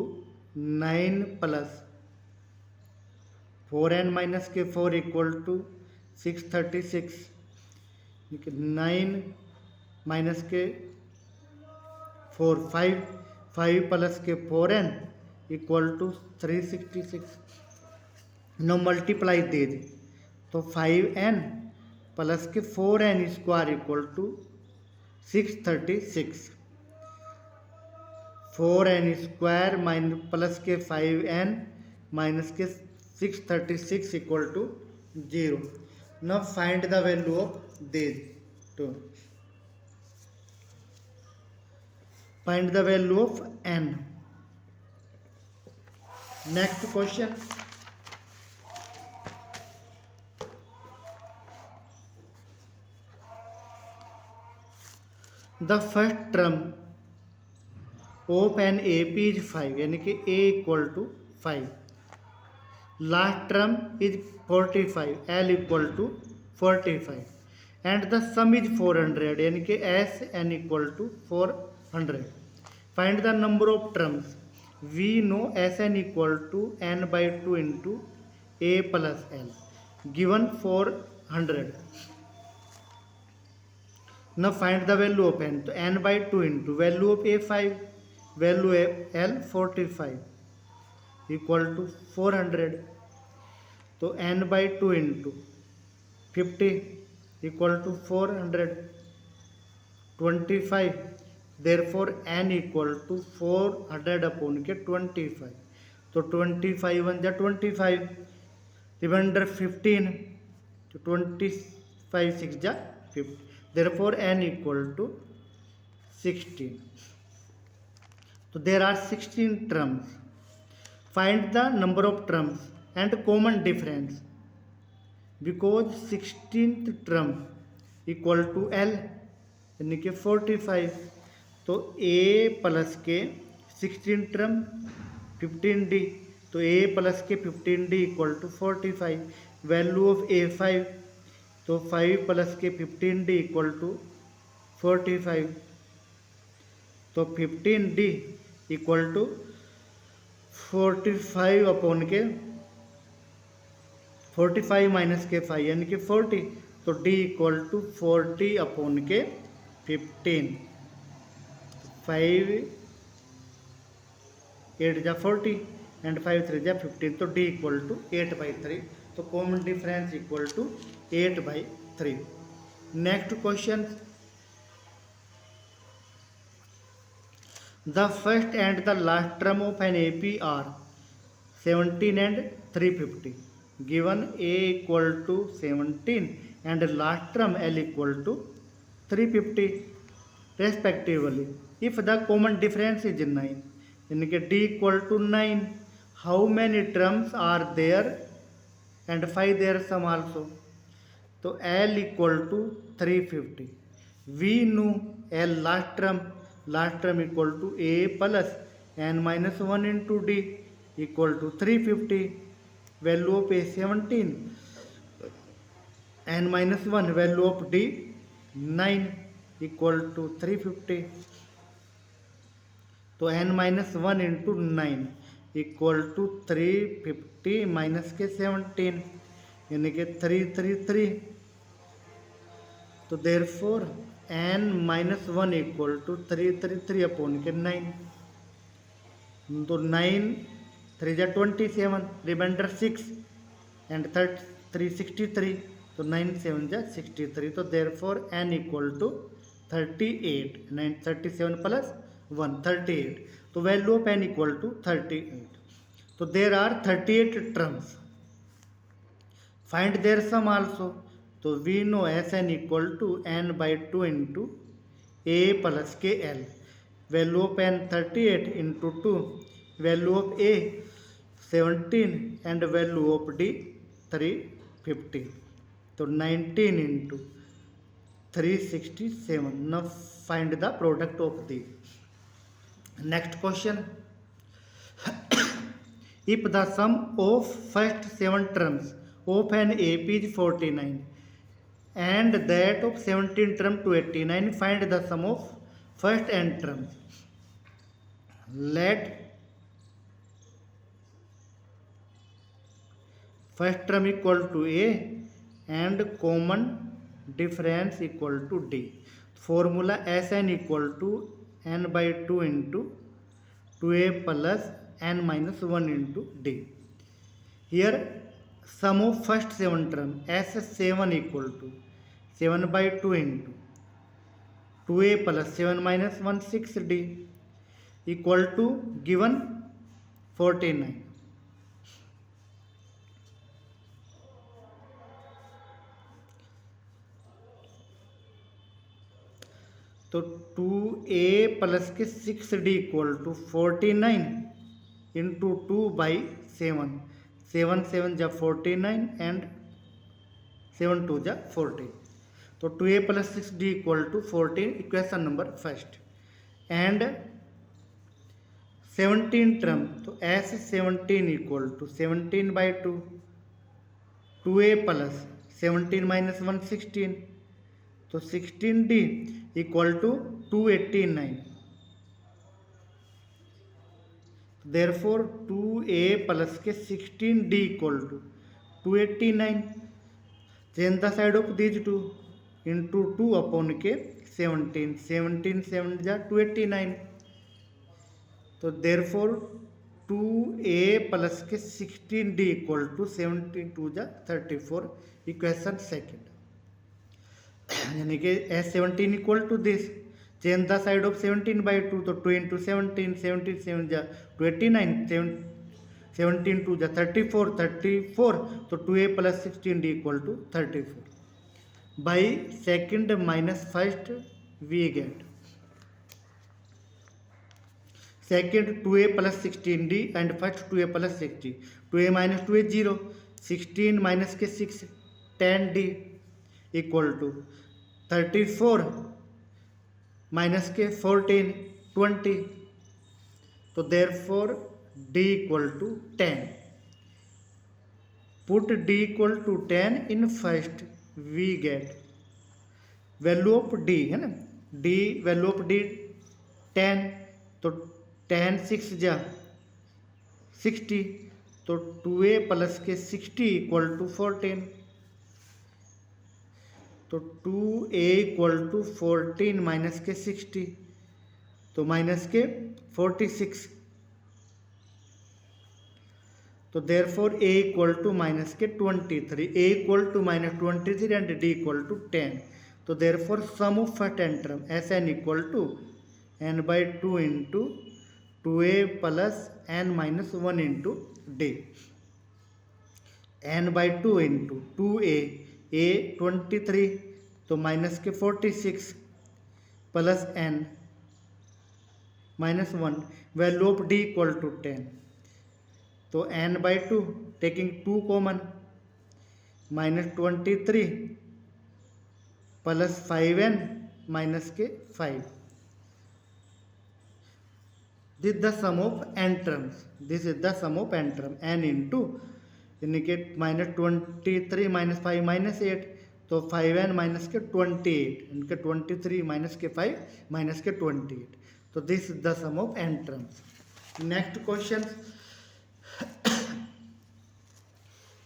9 plus 4n minus के 4 इक्वल टू 636. 9 माइनस के 4 5 प्लस के 4n equal to 366. Now multiply दे दी, तो 5n प्लस के 4n square equal to 636. 4n square minus plus के 5n माइनस के 636 equal to 0. Now find the value of this two. Find the value of n. Next question. The first term of an AP is 5, यानी कि a equal to 5. Last term is 45, L equal to 45 and the some is 400, यानी कि SN equal to 400. Find the number of terms. We know SN equal to n by 2 into A plus L given 400. Now find the value of n. तो n by 2 into value of a 5, value of l 45 equal to 400. तो n by 2 into 50 equal to 400. 25. Therefore n equal to 400 upon के 25. तो 25 1 जा 25. Remainder 15. तो 25 6 जा 50. Therefore n equal to 16. So there are 16 terms. Find the number of terms and common difference. Because 16th term equal to L, यानी कि 45. तो A plus के 16 term 15D, तो A प्लस के 15D equal to 45. Value of A5, तो 5 plus के 15D equal to 45. तो 15D equal to 45 upon के 45 माइनस के 5 यानी कि 40. तो D इक्वल टू 40 अपॉन के 15. 5 8 जा 40 एंड 5 3 जा 15. तो D इक्वल टू 8/3. तो common difference equal to 8/3. Next question. The first and the last term of an AP are 17 and 350. Given A equal to 17 and last term L equal to 350 respectively. If the common difference is 9, यानी कि D equal to 9, how many terms are there and 5 their sum also. तो L equal to 350. We know L last term equal to A plus n minus 1 into D equal to 350. Value of A 17, n minus 1, value of D 9 equal to 350. तो n minus 1 into 9 equal to 350 minus के 17 यानी कि 333. तो therefore n minus 1 equal to 333 upon के 9. तो 9 3 जा 27, reminder 6 and 363. तो 9 7 जा 63. तो therefore n equal to 38. 37 plus 1 38. तो value of n equal to 38. तो there are 38 terms. Find their sum also. तो we know SN equal to n by 2 into A plus के L. Value of n 38 into 2, value of A 17 and value of D 50. तो 19 into 367. Now find the product of these. Next question. If the sum of first 7 terms of an AP is 49 and that of 17 term to 89, find the sum of first n terms. Let first term equal to A and common difference equal to D. Formula Sn equal to n by 2 into 2A plus n minus 1 into D. Here sum of first 7 term S7 equal to 7 by 2 into 2A plus 7 minus 1 6D equal to given 49. तो 2A plus के 6D equal to 49 into 2 by 7. 7 7 जा 49 and 7 2 जा 40. तो 2A plus 6D equal to 14. Equation number first. And 17 term तो S17 equal to 17 by 2. 2A plus 17 minus 1 16. तो 16D equal to 289. Therefore 2A plus के 16D equal to 289. Change the side of these to into 2 upon के 17. 17 7 जा 289. तो therefore 2A plus के 16D equal to 17 2 जा 34. Equation second. यानी कि S17 equal to this. Change the side of 17 by 2. तो 2 into 17. 17 7 जा 289. 17 2 जा 34. 34. तो 2A plus 16D equal to 34. By second minus first we get second 2A plus 16D and first 2A plus 60. 2A minus 2A 0. 16 minus के 6 10D equal to 34 minus के 14 20. तो therefore D equal to 10. Put D equal to 10 in first. We get value of D है ना. D value of D 10. तो 10 6 जा 60. तो 2A plus के 60 equal to 14. तो 2A इक्वल टू 14 माइनस के 60. तो माइनस के 46. तो therefore A equal to minus के 23. A equal to minus 23 and D equal to 10. तो therefore sum of first n term Sn equal to n by 2 into 2A plus n minus 1 into D. n by 2 into 2A A 23. तो minus के 46 plus n minus 1. Value of D equal to 10. तो n by 2 taking 2 common minus 23 plus 5n minus के 5. This the sum of n terms. This is the sum of n term n into यानी कि minus 23 minus 5 minus 8. तो 5n minus के 28. इनके 23 minus के 5 minus के 28. तो this is the sum of n terms. Next question.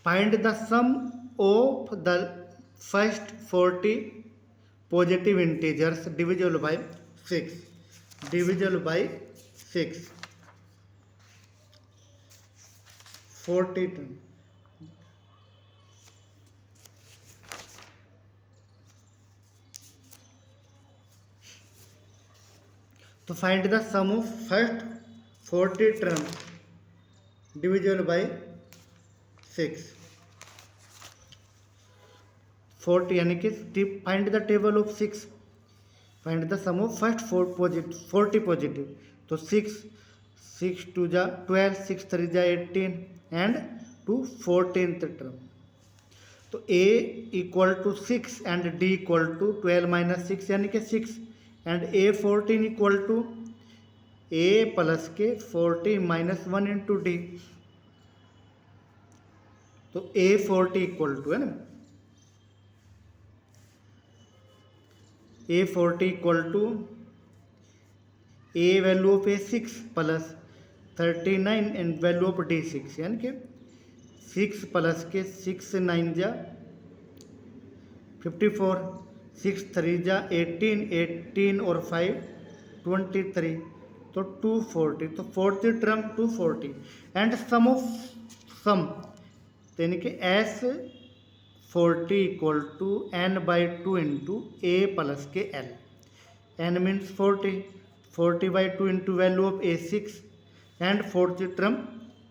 Find the sum of the first 40 positive integers divisible by 6. Divisible by 6. 40 term. तो find the sum of first 40 term divisible by 6. 40 यानी कि find the table of 6. Find the sum of first 40 positive. तो 6 2 जा 12 6 3 जा 18 and to 14th term. तो a equal to 6 and d equal to 12 minus 6 यानी कि 6 and a 14 equal to a plus के 40 minus 1 into d. तो a 40 equal to है ना, a 40 equal to a value of a 6 plus 39 and value of d 6 यानी कि 6 plus के 6 9 जा 54, 6 3 जा 18, 18 और 5 23, तो 240, तो 40 term 240 and sum of sum यानी कि s 40 equal to n by 2 into a plus के l. n means 40, 40 by 2 into value of a 6 and 40 term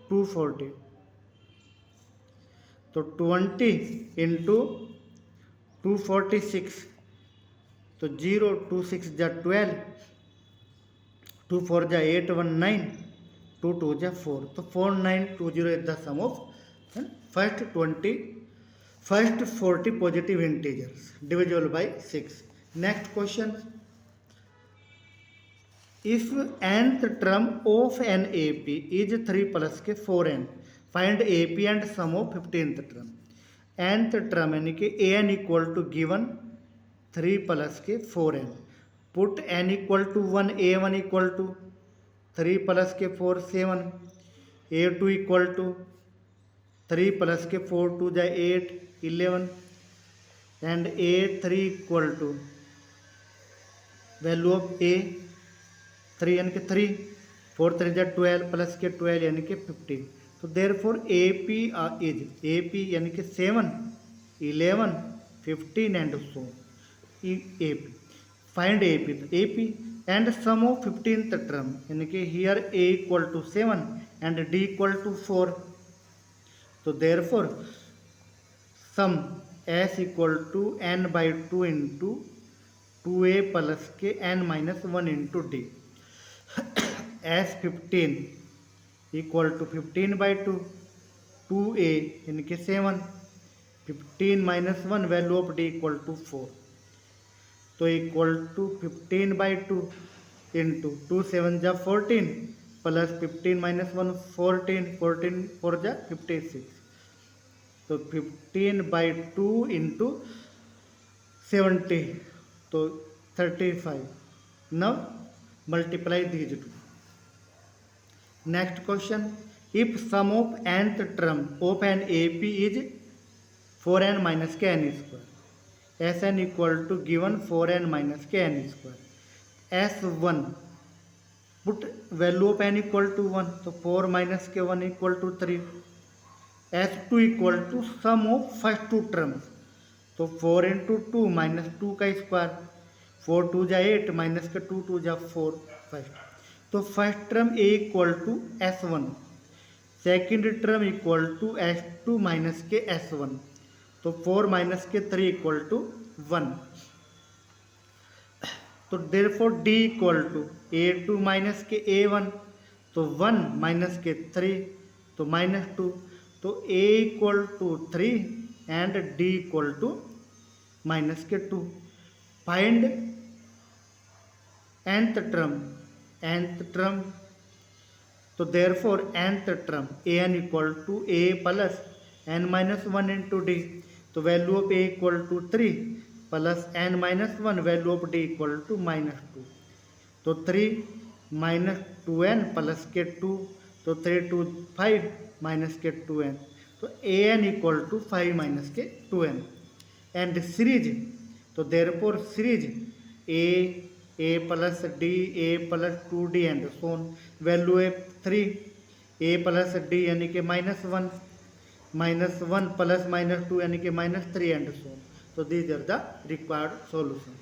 240, तो 20 इंटू 246, तो 0 2 6 जा 12, 2 4 जा 8 1 9, 2 2 जा 4, तो 4920 is the sum of first 40 positive integers divisible by 6. Next question. If nth term of an AP is 3 plus के 4n, find AP and sum of 15th term. nth term यानी कि an equal to given 3 plus के 4n, put n equal to 1, a1 equal to 3 plus के 4 7, a2 equal to 3 plus के 4 2 जा 8 11 and a3 equal to value of a 3 यानी कि 3, 4 3 जा 12 plus के 12 यानी कि 15, तो देयरफॉर AP इज AP यानी कि 7 11 15 and so AP, find AP, तो AP and sum of 15th term यानी कि here a equal to 7 and d equal to 4, तो therefore sum s equal to n by 2 into 2a plus के n minus 1 into d. s 15 equal to 15 by 2, 2a यानी कि 7, 15 minus 1 value of d equal to 4, तो equal to 15 by 2 into 2 7 जा 14 plus 15 minus 1 14, 14 4 जा 56, तो 15 by 2 into 70, तो 35. Now multiply these two. Next question. If sum of nth term of an AP is 4n minus kn square, Sn equal to given 4n minus kn square. S1 put value of n equal to 1, so 4 minus k1 equal to 3. S2 equal to sum of first two terms, तो 4 into 2 minus 2 का square, 4 2 जा 8 minus के 2 2 जा 4 5, तो first term a equal to S1, second term equal to S2 minus के S1, तो 4 minus के 3 equal to 1, तो therefore d equal to a2 minus के a1, तो 1 माइनस के 3, तो माइनस 2, तो a equal to 3 and d equal to minus के 2. फाइंड nth term, तो therefore nth term an equal to a plus n minus 1 into d, तो value of a equal to 3 plus n minus 1 value of d equal to minus 2, तो 3 minus 2n plus के 2, तो 3 2 5 minus के 2n, तो an equal to 5 minus के 2n. And series, तो therefore series a plus d a plus 2d and so on, value है 3 a plus d यानी कि माइनस 1 प्लस माइनस 2 यानी कि माइनस 3 एंड सोन, तो these are the required solution.